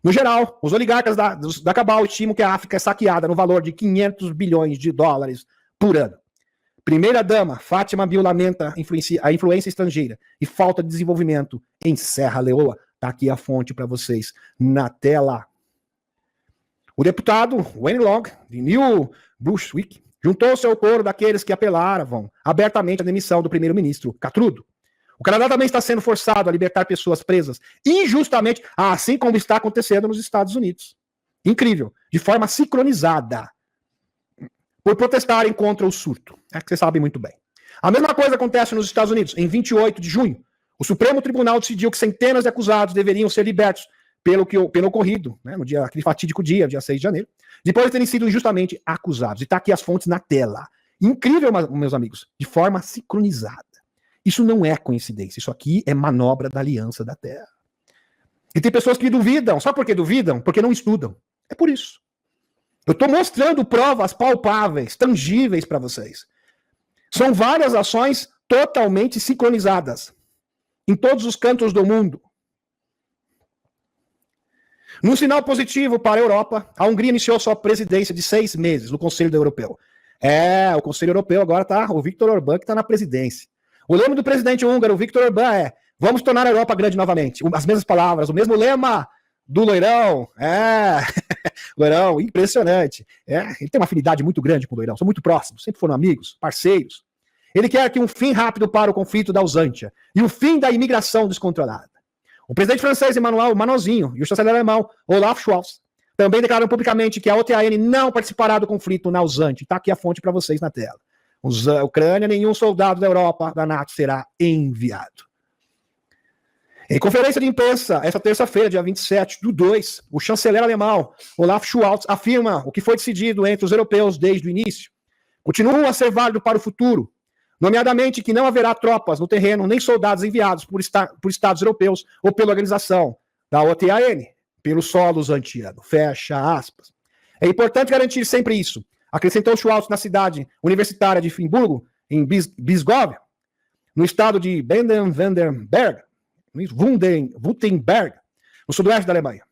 No geral, os oligarcas da Cabal estimam que a África é saqueada no valor de 500 bilhões de dólares por ano. Primeira-dama, Fátima Bill lamenta a influência estrangeira e falta de desenvolvimento em Serra Leoa. Está aqui a fonte para vocês na tela. O deputado Wayne Long, de New Brunswick, juntou-se ao coro daqueles que apelavam abertamente à demissão do primeiro-ministro Catrudo. O Canadá também está sendo forçado a libertar pessoas presas injustamente, assim como está acontecendo nos Estados Unidos. Incrível, de forma sincronizada, por protestarem contra o surto. É que vocês sabem muito bem. A mesma coisa acontece nos Estados Unidos. Em 28 de junho, o Supremo Tribunal decidiu que centenas de acusados deveriam ser libertos pelo ocorrido, né, no dia, aquele fatídico dia 6 de janeiro, depois de terem sido injustamente acusados. E está aqui as fontes na tela. Incrível, meus amigos, de forma sincronizada. Isso não é coincidência, isso aqui é manobra da Aliança da Terra. E tem pessoas que duvidam, sabe por que duvidam? Porque não estudam. É por isso. Eu estou mostrando provas palpáveis, tangíveis para vocês. São várias ações totalmente sincronizadas, em todos os cantos do mundo. Num sinal positivo para a Europa, a Hungria iniciou sua presidência de 6 meses no Conselho Europeu. O Conselho Europeu agora está, o Viktor Orbán que está na presidência. O lema do presidente húngaro, Viktor Orbán, é: vamos tornar a Europa grande novamente. As mesmas palavras, o mesmo lema do Loirão. Loirão, impressionante. Ele tem uma afinidade muito grande com o Loirão, são muito próximos, sempre foram amigos, parceiros. Ele quer que um fim rápido para o conflito da Ausântia e o fim da imigração descontrolada. O presidente francês Emmanuel Manozinho e o chanceler alemão Olaf Scholz também declararam publicamente que a OTAN não participará do conflito na Ausântia. Está aqui a fonte para vocês na tela. A Ucrânia, nenhum soldado da Europa, da NATO, será enviado. Em conferência de imprensa, esta terça-feira, dia 27/2, o chanceler alemão Olaf Scholz afirma o que foi decidido entre os europeus desde o início. Continua a ser válido para o futuro, nomeadamente que não haverá tropas no terreno nem soldados enviados por estados europeus ou pela organização da OTAN, pelo solo uzantiano. Fecha aspas. É importante garantir sempre isso, acrescentou Scholz na cidade universitária de Friburgo, em Bisgov, no estado de Baden-Württemberg, no sudoeste da Alemanha,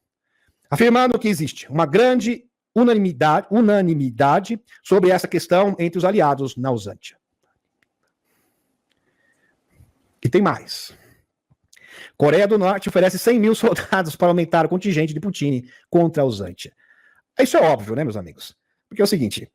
afirmando que existe uma grande unanimidade sobre essa questão entre os aliados na Ausântia. E tem mais. Coreia do Norte oferece 100 mil soldados para aumentar o contingente de Putin contra a Ausântia. Isso é óbvio, né, meus amigos? Porque é o seguinte,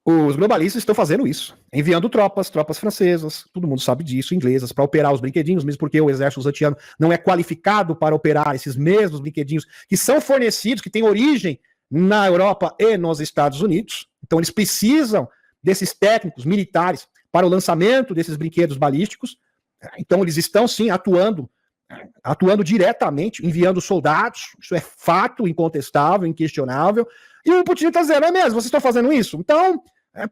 os globalistas estão fazendo isso, enviando tropas francesas, todo mundo sabe disso, inglesas, para operar os brinquedinhos, mesmo porque o exército uzantiano não é qualificado para operar esses mesmos brinquedinhos que são fornecidos, que têm origem na Europa e nos Estados Unidos. Então eles precisam desses técnicos militares para o lançamento desses brinquedos balísticos. Então eles estão sim atuando diretamente, enviando soldados. Isso é fato incontestável, inquestionável. E o Putin está dizendo: é mesmo, vocês estão fazendo isso? Então,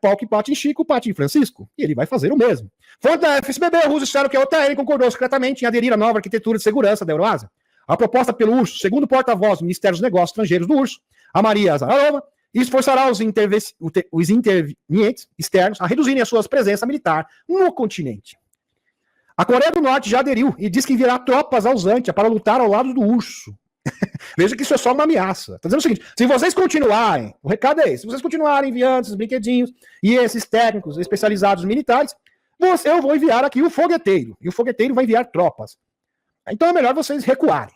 pau que bate em Chico, bate em Francisco. E ele vai fazer o mesmo. Fonte da FSBB, os russos disseram que a OTAN concordou secretamente em aderir à nova arquitetura de segurança da Euroásia. A proposta pelo URSS, segundo o porta-voz do Ministério dos Negócios Estrangeiros do URSS, a Maria Azarova, esforçará os intervenientes externos a reduzirem a sua presença militar no continente. A Coreia do Norte já aderiu e diz que enviará tropas à Ausântia para lutar ao lado do urso. Veja que isso é só uma ameaça. Está dizendo o seguinte, se vocês continuarem, o recado é esse, se vocês continuarem enviando esses brinquedinhos e esses técnicos especializados militares, eu vou enviar aqui o fogueteiro, e o fogueteiro vai enviar tropas. Então é melhor vocês recuarem.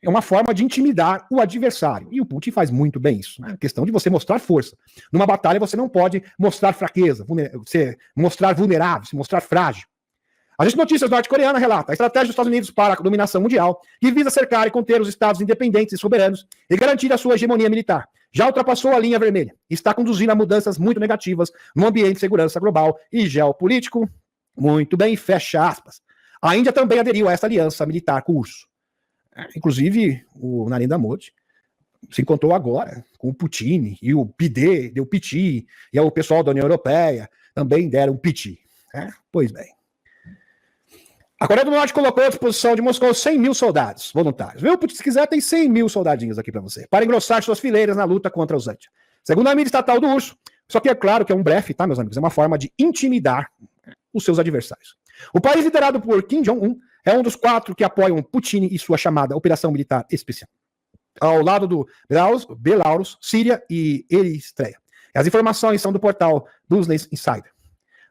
É uma forma de intimidar o adversário. E o Putin faz muito bem isso. É questão de você mostrar força. Numa batalha você não pode mostrar fraqueza, você mostrar vulnerável, se mostrar frágil. A Agência de Notícias norte-coreana relata a estratégia dos Estados Unidos para a dominação mundial, que visa cercar e conter os estados independentes e soberanos e garantir a sua hegemonia militar. Já ultrapassou a linha vermelha e está conduzindo a mudanças muito negativas no ambiente de segurança global e geopolítico. Muito bem, fecha aspas. A Índia também aderiu a essa aliança militar com o urso. Inclusive, o Narendra Modi se encontrou agora com o Putin, e o PD deu piti, e o pessoal da União Europeia também deram piti. Pois bem. A Coreia do Norte colocou à disposição de Moscou 100 mil soldados voluntários. Viu, Putin, se quiser, tem 100 mil soldadinhos aqui para você, para engrossar suas fileiras na luta contra os anti. Segundo a mídia estatal do urso, só que é claro que é um blefe, tá, meus amigos? É uma forma de intimidar os seus adversários. O país liderado por Kim Jong-un é um dos 4 que apoiam Putin e sua chamada Operação Militar Especial, ao lado do Belarus, Síria e Eritreia. As informações são do portal Business Insider.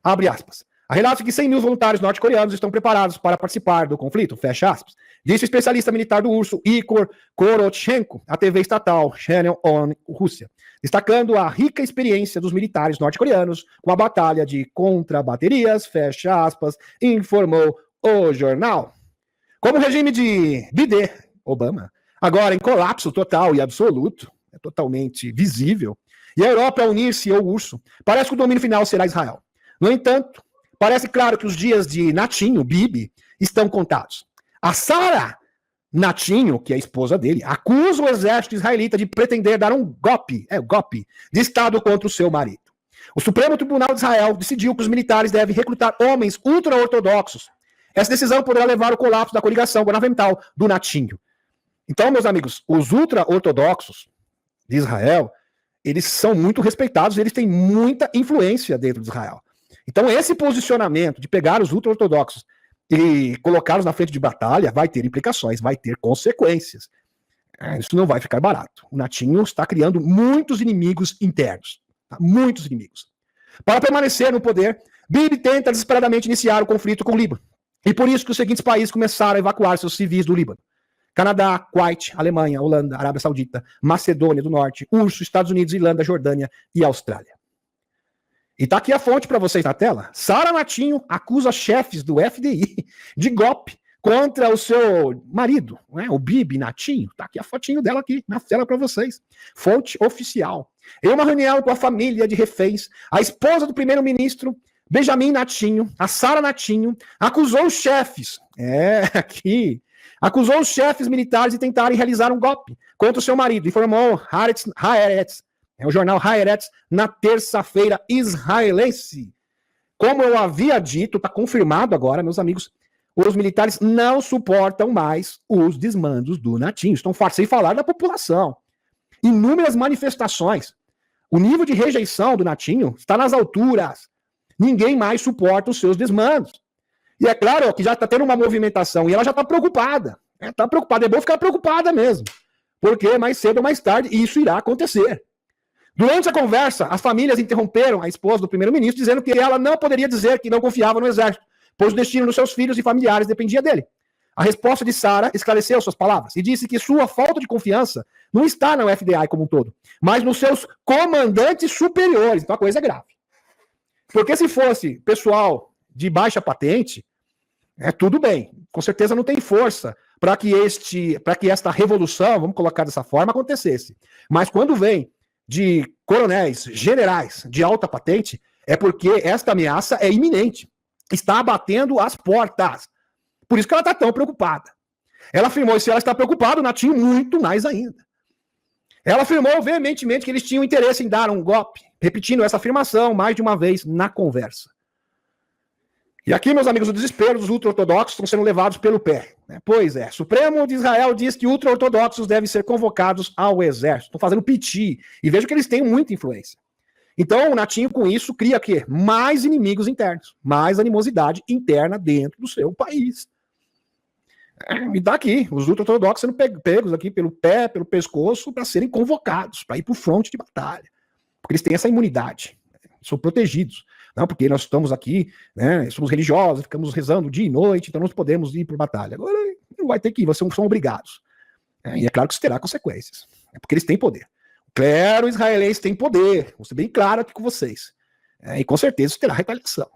Abre aspas. A relato que 100 mil voluntários norte-coreanos estão preparados para participar do conflito, fecha aspas, disse o especialista militar do urso Igor Korotchenko, à TV estatal Channel On Rússia, destacando a rica experiência dos militares norte-coreanos com a batalha de contrabaterias, fecha aspas, informou o jornal. Como o regime de Biden, Obama, agora em colapso total e absoluto, é totalmente visível, e a Europa a unir-se ao urso, parece que o domínio final será Israel. No entanto, parece claro que os dias de Natinho, Bibi, estão contados. A Sarah Natinho, que é a esposa dele, acusa o exército israelita de pretender dar um golpe de Estado contra o seu marido. O Supremo Tribunal de Israel decidiu que os militares devem recrutar homens ultra-ortodoxos. Essa decisão poderá levar ao colapso da coligação governamental do Natinho. Então, meus amigos, os ultra-ortodoxos de Israel, eles são muito respeitados, eles têm muita influência dentro de Israel. Então, esse posicionamento de pegar os ultra-ortodoxos e colocá-los na frente de batalha vai ter implicações, vai ter consequências. Isso não vai ficar barato. O Natinho está criando muitos inimigos internos. Tá? Muitos inimigos. Para permanecer no poder, Bibi tenta desesperadamente iniciar o conflito com o Líbano. E por isso que os seguintes países começaram a evacuar seus civis do Líbano. Canadá, Kuwait, Alemanha, Holanda, Arábia Saudita, Macedônia do Norte, URSS, Estados Unidos, Irlanda, Jordânia e Austrália. E tá aqui a fonte para vocês na tela. Sarah Natinho acusa chefes do FDI de golpe contra o seu marido, né, o Bibi Natinho. Tá aqui a fotinho dela aqui na tela para vocês. Fonte oficial. Em uma reunião com a família de reféns, a esposa do primeiro-ministro, Benjamin Natinho, a Sarah Natinho, acusou os chefes, acusou os chefes militares de tentarem realizar um golpe contra o seu marido, informou Haaretz, o jornal Haaretz, na terça-feira israelense. Como eu havia dito, está confirmado agora, meus amigos, os militares não suportam mais os desmandos do Natinho. Estão sem falar da população. Inúmeras manifestações. O nível de rejeição do Natinho está nas alturas. Ninguém mais suporta os seus desmandos. E é claro que já está tendo uma movimentação e ela já está preocupada. Está preocupada, é bom ficar preocupada mesmo. Porque mais cedo ou mais tarde isso irá acontecer. Durante a conversa, as famílias interromperam a esposa do primeiro-ministro, dizendo que ela não poderia dizer que não confiava no exército, pois o destino dos seus filhos e familiares dependia dele. A resposta de Sarah esclareceu suas palavras e disse que sua falta de confiança não está no FDI como um todo, mas nos seus comandantes superiores. Então a coisa é grave. Porque se fosse pessoal de baixa patente, tudo bem, com certeza não tem força para que esta revolução, vamos colocar dessa forma, acontecesse. Mas quando vem de coronéis, generais de alta patente, é porque esta ameaça é iminente. Está abatendo as portas. Por isso que ela está tão preocupada. Ela afirmou, e se ela está preocupada, o Natinho muito mais ainda. Ela afirmou veementemente que eles tinham interesse em dar um golpe, repetindo essa afirmação mais de uma vez na conversa. E aqui, meus amigos, o desespero dos ultra-ortodoxos estão sendo levados pelo pé. Pois é, Supremo de Israel diz que ultra-ortodoxos devem ser convocados ao exército. Estão fazendo piti. E vejo que eles têm muita influência. Então, o Natinho, com isso, cria quê? Mais inimigos internos. Mais animosidade interna dentro do seu país. Me dá aqui, os ultra-ortodoxos sendo pegos aqui pelo pé, pelo pescoço, para serem convocados, para ir para o fronte de batalha. Porque eles têm essa imunidade, são protegidos. Não, porque nós estamos aqui, né, somos religiosos, ficamos rezando dia e noite, então nós podemos ir para batalha. Agora não vai ter que ir, vocês são obrigados. E é claro que isso terá consequências, porque eles têm poder. O clero israelense tem poder, vou ser bem claro aqui com vocês. E com certeza isso terá retaliação.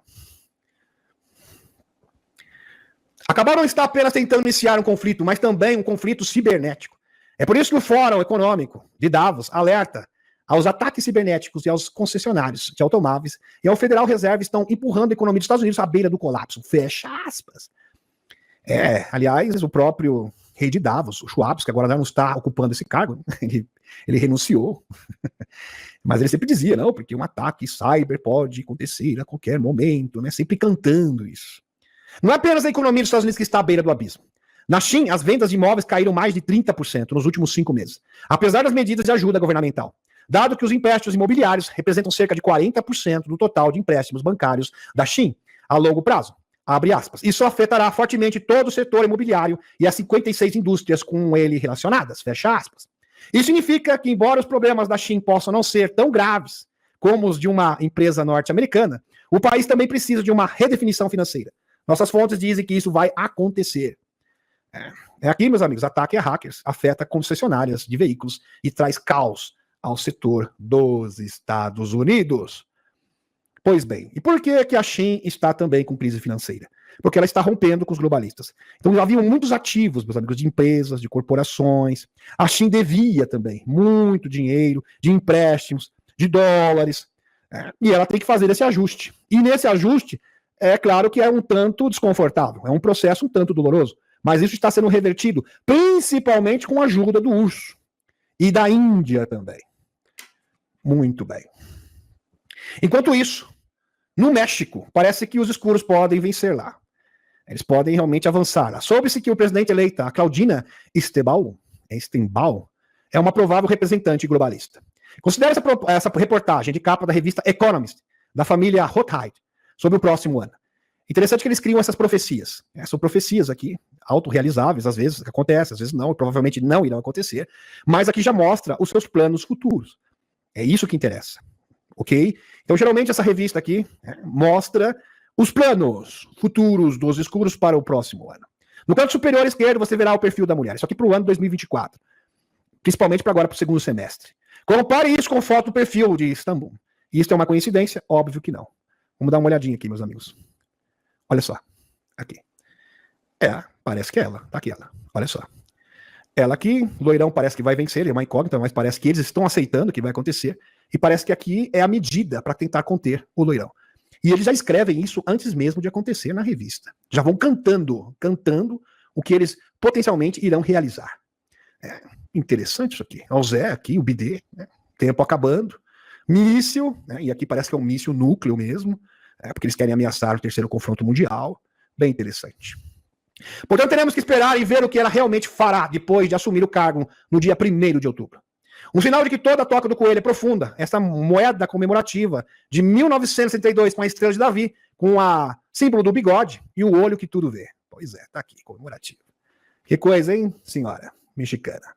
Acabaram não está apenas tentando iniciar um conflito, mas também um conflito cibernético. É por isso que o Fórum Econômico de Davos alerta aos ataques cibernéticos e aos concessionários de automóveis e ao Federal Reserve estão empurrando a economia dos Estados Unidos à beira do colapso. Fecha aspas. Aliás, o próprio rei de Davos, o Schwab, que agora não está ocupando esse cargo, ele renunciou. Mas ele sempre dizia, não, porque um ataque cyber pode acontecer a qualquer momento, né? Sempre cantando isso. Não é apenas a economia dos Estados Unidos que está à beira do abismo. Na China, as vendas de imóveis caíram mais de 30% nos últimos 5 meses, apesar das medidas de ajuda governamental. Dado que os empréstimos imobiliários representam cerca de 40% do total de empréstimos bancários da China a longo prazo. Abre aspas. Isso afetará fortemente todo o setor imobiliário e as 56 indústrias com ele relacionadas. Fecha aspas. Isso significa que, embora os problemas da China possam não ser tão graves como os de uma empresa norte-americana, o país também precisa de uma redefinição financeira. Nossas fontes dizem que isso vai acontecer. Aqui, meus amigos, ataque a hackers afeta concessionárias de veículos e traz caos ao setor dos Estados Unidos. Pois bem, e por que a China está também com crise financeira? Porque ela está rompendo com os globalistas. Então já haviam muitos ativos, meus amigos, de empresas, de corporações. A China devia também muito dinheiro, de empréstimos, de dólares. E ela tem que fazer esse ajuste. E nesse ajuste, é claro que é um tanto desconfortável, é um processo um tanto doloroso, mas isso está sendo revertido principalmente com a ajuda do urso e da Índia também. Muito bem. Enquanto isso, no México, parece que os escuros podem vencer lá. Eles podem realmente avançar. Soube-se que o presidente eleita, a Claudina Estebal, é uma provável representante globalista. Considere essa reportagem de capa da revista Economist, da família Rothschild, sobre o próximo ano. Interessante que eles criam essas profecias. São profecias aqui, autorrealizáveis, às vezes acontece, às vezes não, e provavelmente não irão acontecer, mas aqui já mostra os seus planos futuros. É isso que interessa, ok? Então, geralmente, essa revista aqui mostra os planos futuros dos escuros para o próximo ano. No canto superior esquerdo, você verá o perfil da mulher. Isso aqui para o ano 2024, principalmente para agora, para o segundo semestre. Compare isso com foto do perfil de Istambul. Isso é uma coincidência? Óbvio que não. Vamos dar uma olhadinha aqui, meus amigos. Olha só. Aqui. Parece que é ela. Tá aqui ela. Olha só. Ela aqui, loirão, parece que vai vencer. É uma incógnita, mas parece que eles estão aceitando que vai acontecer. E parece que aqui é a medida para tentar conter o loirão. E eles já escrevem isso antes mesmo de acontecer na revista. Já vão cantando o que eles potencialmente irão realizar. Interessante isso aqui. O Zé aqui, o BD, né? Tempo acabando. Míssil, né? E aqui parece que é um míssil núcleo mesmo, porque eles querem ameaçar o terceiro confronto mundial. Bem interessante. Portanto, teremos que esperar e ver o que ela realmente fará depois de assumir o cargo no dia 1º de outubro. Um sinal de que toda a Toca do Coelho é profunda. Essa moeda comemorativa de 1962 com a estrela de Davi, com a símbolo do bigode e o olho que tudo vê. Pois é, tá aqui, comemorativo. Que coisa, hein, senhora mexicana?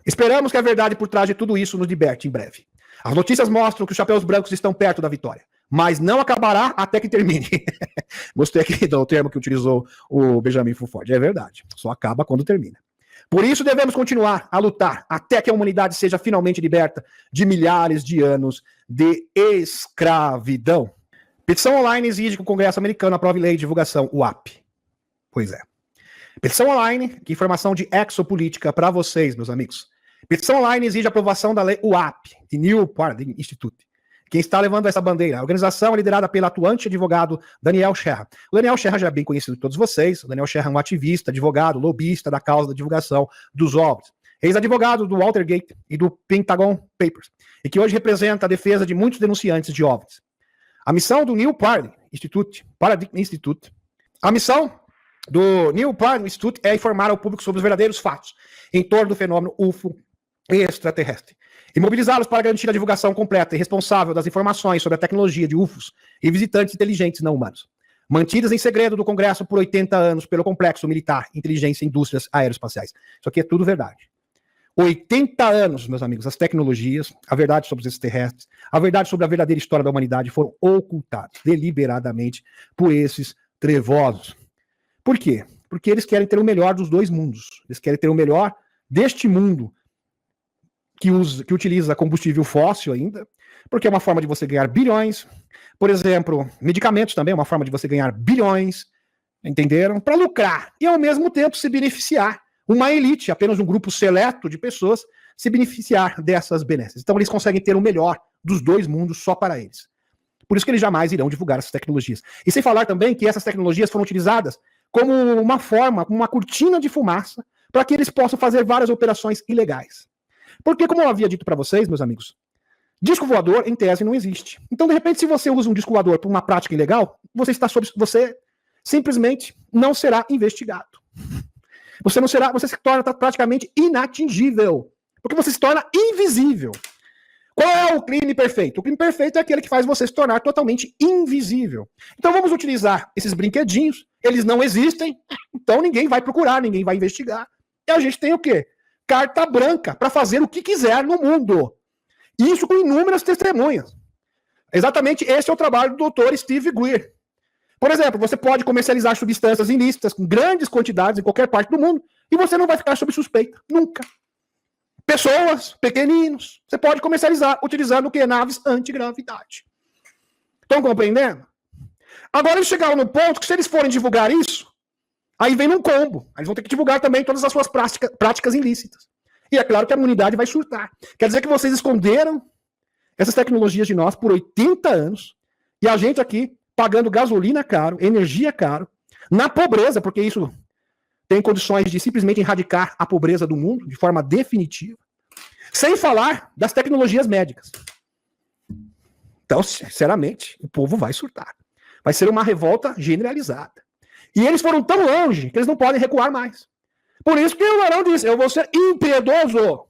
Esperamos que a verdade por trás de tudo isso nos liberte em breve. As notícias mostram que os chapéus brancos estão perto da vitória, mas não acabará até que termine. Gostei aqui do termo que utilizou o Benjamin Ford. É verdade, só acaba quando termina. Por isso devemos continuar a lutar até que a humanidade seja finalmente liberta de milhares de anos de escravidão. Petição online exige que o Congresso americano aprove lei de divulgação, o AP. Pois é. Petição online, que informação de exopolítica para vocês, meus amigos. Petição online exige a aprovação da lei UAP, de New Paradigm Institute. Quem está levando essa bandeira? A organização é liderada pelo atuante advogado Daniel Sherra. O Daniel Sherra já é bem conhecido de todos vocês. O Daniel Sherra é um ativista, advogado, lobista da causa da divulgação dos OVNIs. Ex-advogado do Watergate e do Pentagon Papers, e que hoje representa a defesa de muitos denunciantes de OVNIs. A missão do New Paradigm Institute, a missão do New Paradigm Institute é informar ao público sobre os verdadeiros fatos em torno do fenômeno UFO extraterrestre e mobilizá-los para garantir a divulgação completa e responsável das informações sobre a tecnologia de UFOs e visitantes inteligentes não humanos. mantidas em segredo do Congresso por 80 anos pelo complexo militar, inteligência e indústrias aeroespaciais. Isso aqui é tudo verdade. 80 anos, meus amigos, as tecnologias, a verdade sobre os extraterrestres, a verdade sobre a verdadeira história da humanidade foram ocultadas deliberadamente por esses trevosos. Por quê? Porque eles querem ter o melhor dos dois mundos. Eles querem ter o melhor deste mundo que utiliza combustível fóssil ainda, porque é uma forma de você ganhar bilhões. Por exemplo, medicamentos também é uma forma de você ganhar bilhões, entenderam? Para lucrar e ao mesmo tempo se beneficiar. Uma elite, apenas um grupo seleto de pessoas, se beneficiar dessas benesses. Então eles conseguem ter o melhor dos dois mundos só para eles. Por isso que eles jamais irão divulgar essas tecnologias. E sem falar também que essas tecnologias foram utilizadas como uma forma, como uma cortina de fumaça, para que eles possam fazer várias operações ilegais. Porque, como eu havia dito para vocês, meus amigos, disco voador, em tese, não existe. Então, de repente, se você usa um disco voador para uma prática ilegal, você simplesmente não será investigado. Você se torna praticamente inatingível, porque você se torna invisível. Qual é o crime perfeito? O crime perfeito é aquele que faz você se tornar totalmente invisível. Então vamos utilizar esses brinquedinhos, eles não existem, então ninguém vai procurar, ninguém vai investigar. E a gente tem o quê? Carta branca para fazer o que quiser no mundo. Isso com inúmeras testemunhas. Exatamente esse é o trabalho do Dr. Steve Greer. Por exemplo, você pode comercializar substâncias ilícitas com grandes quantidades em qualquer parte do mundo e você não vai ficar sob suspeita, nunca. Pessoas, pequeninos, você pode comercializar utilizando o que? Naves antigravidade. Estão compreendendo? Agora eles chegaram no ponto que se eles forem divulgar isso, aí vem num combo. Eles vão ter que divulgar também todas as suas práticas ilícitas. E é claro que a imunidade vai surtar. Quer dizer que vocês esconderam essas tecnologias de nós por 80 anos e a gente aqui pagando gasolina caro, energia caro, na pobreza, porque isso tem condições de simplesmente erradicar a pobreza do mundo de forma definitiva, sem falar das tecnologias médicas. Então, sinceramente, o povo vai surtar. Vai ser uma revolta generalizada. E eles foram tão longe que eles não podem recuar mais. Por isso que o Larão disse, eu vou ser impiedoso.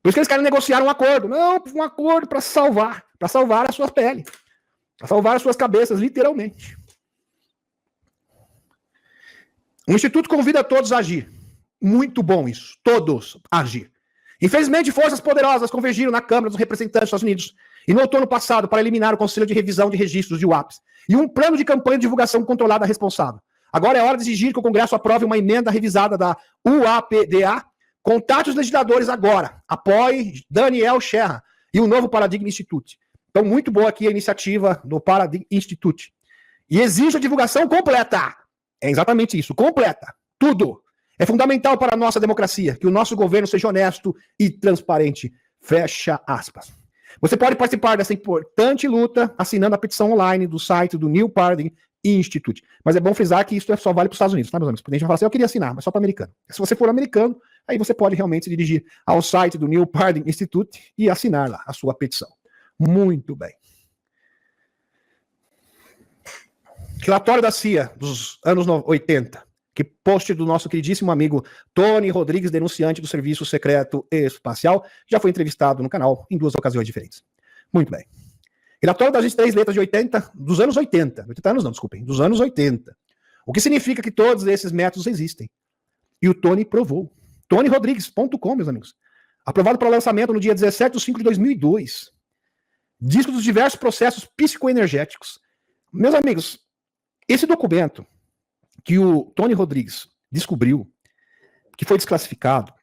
Por isso que eles querem negociar um acordo. Não, um acordo para salvar a sua pele. Para salvar as suas cabeças, literalmente. O Instituto convida todos a agir. Muito bom isso. Todos agir. Infelizmente, forças poderosas convergiram na Câmara dos Representantes dos Estados Unidos e no outono passado para eliminar o Conselho de Revisão de Registros de UAPs e um plano de campanha de divulgação controlada responsável. Agora é hora de exigir que o Congresso aprove uma emenda revisada da UAPDA. Contate os legisladores agora. Apoie Daniel Scherrer e o novo Paradigma Institute. Então, muito boa aqui a iniciativa do Paradigma Institute. E exige a divulgação completa. É exatamente isso, completa. Tudo. É fundamental para a nossa democracia que o nosso governo seja honesto e transparente. Fecha aspas. Você pode participar dessa importante luta assinando a petição online do site do New Paradigm Institute. Mas é bom frisar que isso só vale para os Estados Unidos, tá, meus amigos? A gente vai falar assim, eu queria assinar, mas só para americano. Se você for americano, aí você pode realmente se dirigir ao site do New Paradigm Institute e assinar lá a sua petição. Muito bem. Relatório da CIA dos anos 80, que post do nosso queridíssimo amigo Tony Rodrigues, denunciante do Serviço Secreto Espacial, já foi entrevistado no canal em 2 ocasiões diferentes. Muito bem. Relatório das 3 letras de 80, dos anos 80. 80 anos não, desculpem, dos anos 80. O que significa que todos esses métodos existem. E o Tony provou. TonyRodrigues.com, meus amigos. Aprovado para lançamento no dia 17/5/2002. Disco dos diversos processos psicoenergéticos. Meus amigos, esse documento que o Tony Rodrigues descobriu, que foi desclassificado,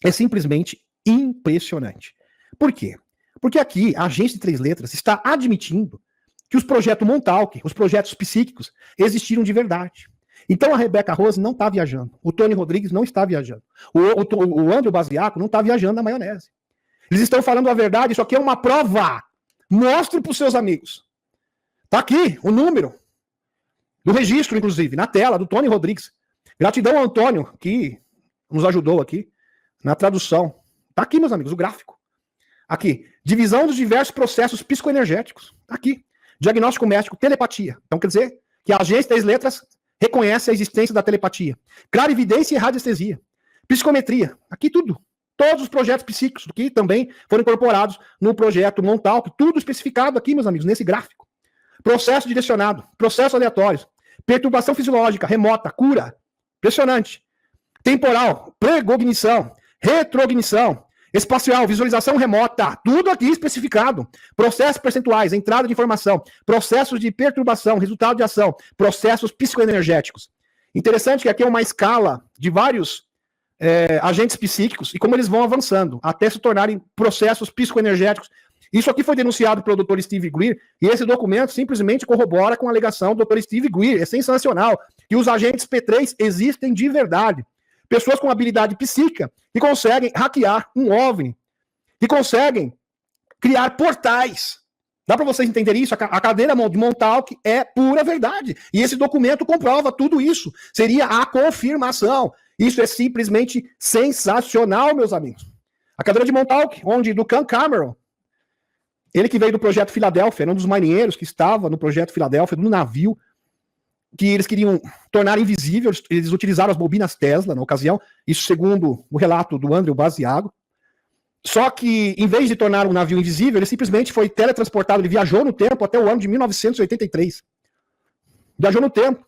é simplesmente impressionante. Por quê? Porque aqui a agência de 3 letras está admitindo que os projetos Montauk, os projetos psíquicos, existiram de verdade. Então a Rebeca Rose não está viajando. O Tony Rodrigues não está viajando. O Andrew Baziaco não está viajando na maionese. Eles estão falando a verdade, isso aqui é uma prova. Mostre para os seus amigos. Está aqui o número do registro, inclusive, na tela, do Tony Rodrigues. Gratidão ao Antônio, que nos ajudou aqui na tradução. Está aqui, meus amigos, o gráfico. Aqui, divisão dos diversos processos psicoenergéticos. Tá aqui, diagnóstico médico, telepatia. Então quer dizer que a agência 3 letras reconhece a existência da telepatia. Clarividência e radiestesia. Psicometria. Aqui tudo. Todos os projetos psíquicos que também foram incorporados no projeto Montauk. Tudo especificado aqui, meus amigos, nesse gráfico. processo direcionado, processos aleatórios, perturbação fisiológica, remota, cura, impressionante. Temporal, precognição, retrognição, espacial, visualização remota, tudo aqui especificado. Processos percentuais, entrada de informação, processos de perturbação, resultado de ação, processos psicoenergéticos. Interessante que aqui é uma escala de vários agentes psíquicos e como eles vão avançando até se tornarem processos psicoenergéticos. Isso aqui foi denunciado pelo Dr. Steve Greer e esse documento simplesmente corrobora com a alegação do Dr. Steve Greer. É sensacional que os agentes P3 existem de verdade. Pessoas com habilidade psíquica que conseguem hackear um OVNI, que conseguem criar portais. Dá para vocês entenderem isso? A cadeira de Montauk é pura verdade. E esse documento comprova tudo isso. Seria a confirmação. Isso é simplesmente sensacional, meus amigos. A cadeira de Montauk, onde Duncan Cameron, ele que veio do projeto Filadélfia, era um dos marinheiros que estava no projeto Filadélfia, no navio, que eles queriam tornar invisível, eles utilizaram as bobinas Tesla na ocasião, isso segundo o relato do Andrew Basiago. Só que, em vez de tornar um navio invisível, ele simplesmente foi teletransportado, ele viajou no tempo até o ano de 1983. Viajou no tempo.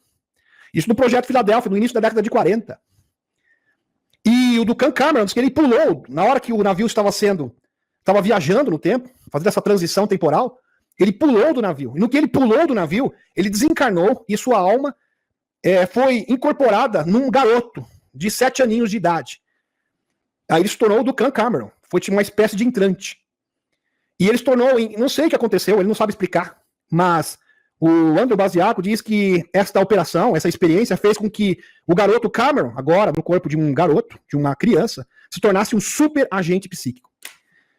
Isso no projeto Filadélfia, no início da década de 40. E o Duncan Cameron disse que ele pulou, na hora que o navio estava viajando no tempo, fazendo essa transição temporal, ele pulou do navio. E no que ele pulou do navio, ele desencarnou e sua alma foi incorporada num garoto de 7 aninhos de idade. Aí ele se tornou o Duncan Cameron. Foi tipo uma espécie de entrante. E ele se tornou, não sei o que aconteceu, ele não sabe explicar, mas o Andrew Basiago diz que esta operação, essa experiência fez com que o garoto Cameron, agora no corpo de um garoto, de uma criança, se tornasse um super agente psíquico.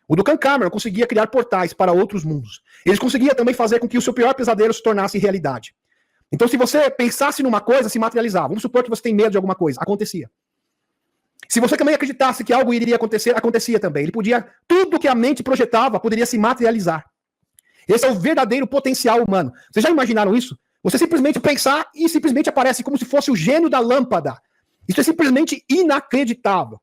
O Duncan Cameron conseguia criar portais para outros mundos. Ele conseguia também fazer com que o seu pior pesadelo se tornasse realidade. Então, se você pensasse numa coisa, se materializava. Vamos supor que você tem medo de alguma coisa. Acontecia. Se você também acreditasse que algo iria acontecer, acontecia também. Ele podia, tudo que a mente projetava poderia se materializar. Esse é o verdadeiro potencial humano. Vocês já imaginaram isso? Você simplesmente pensar e simplesmente aparece como se fosse o gênio da lâmpada. Isso é simplesmente inacreditável.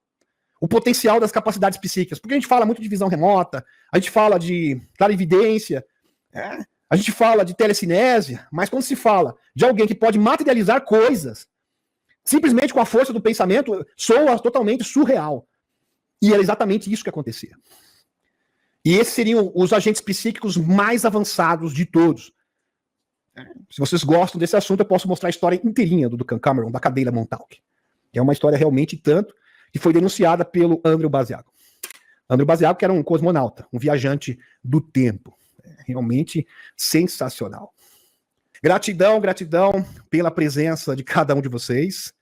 O potencial das capacidades psíquicas. Porque a gente fala muito de visão remota, a gente fala de clarividência, a gente fala de telecinésia, mas quando se fala de alguém que pode materializar coisas, simplesmente com a força do pensamento, soa totalmente surreal. E era exatamente isso que acontecia. E esses seriam os agentes psíquicos mais avançados de todos. Se vocês gostam desse assunto, eu posso mostrar a história inteirinha do Duncan Cameron, da cadeira Montauk. É uma história realmente tanto que foi denunciada pelo Andrew Basiago. Andrew Basiago, que era um cosmonauta, um viajante do tempo. Realmente sensacional. Gratidão, gratidão pela presença de cada um de vocês.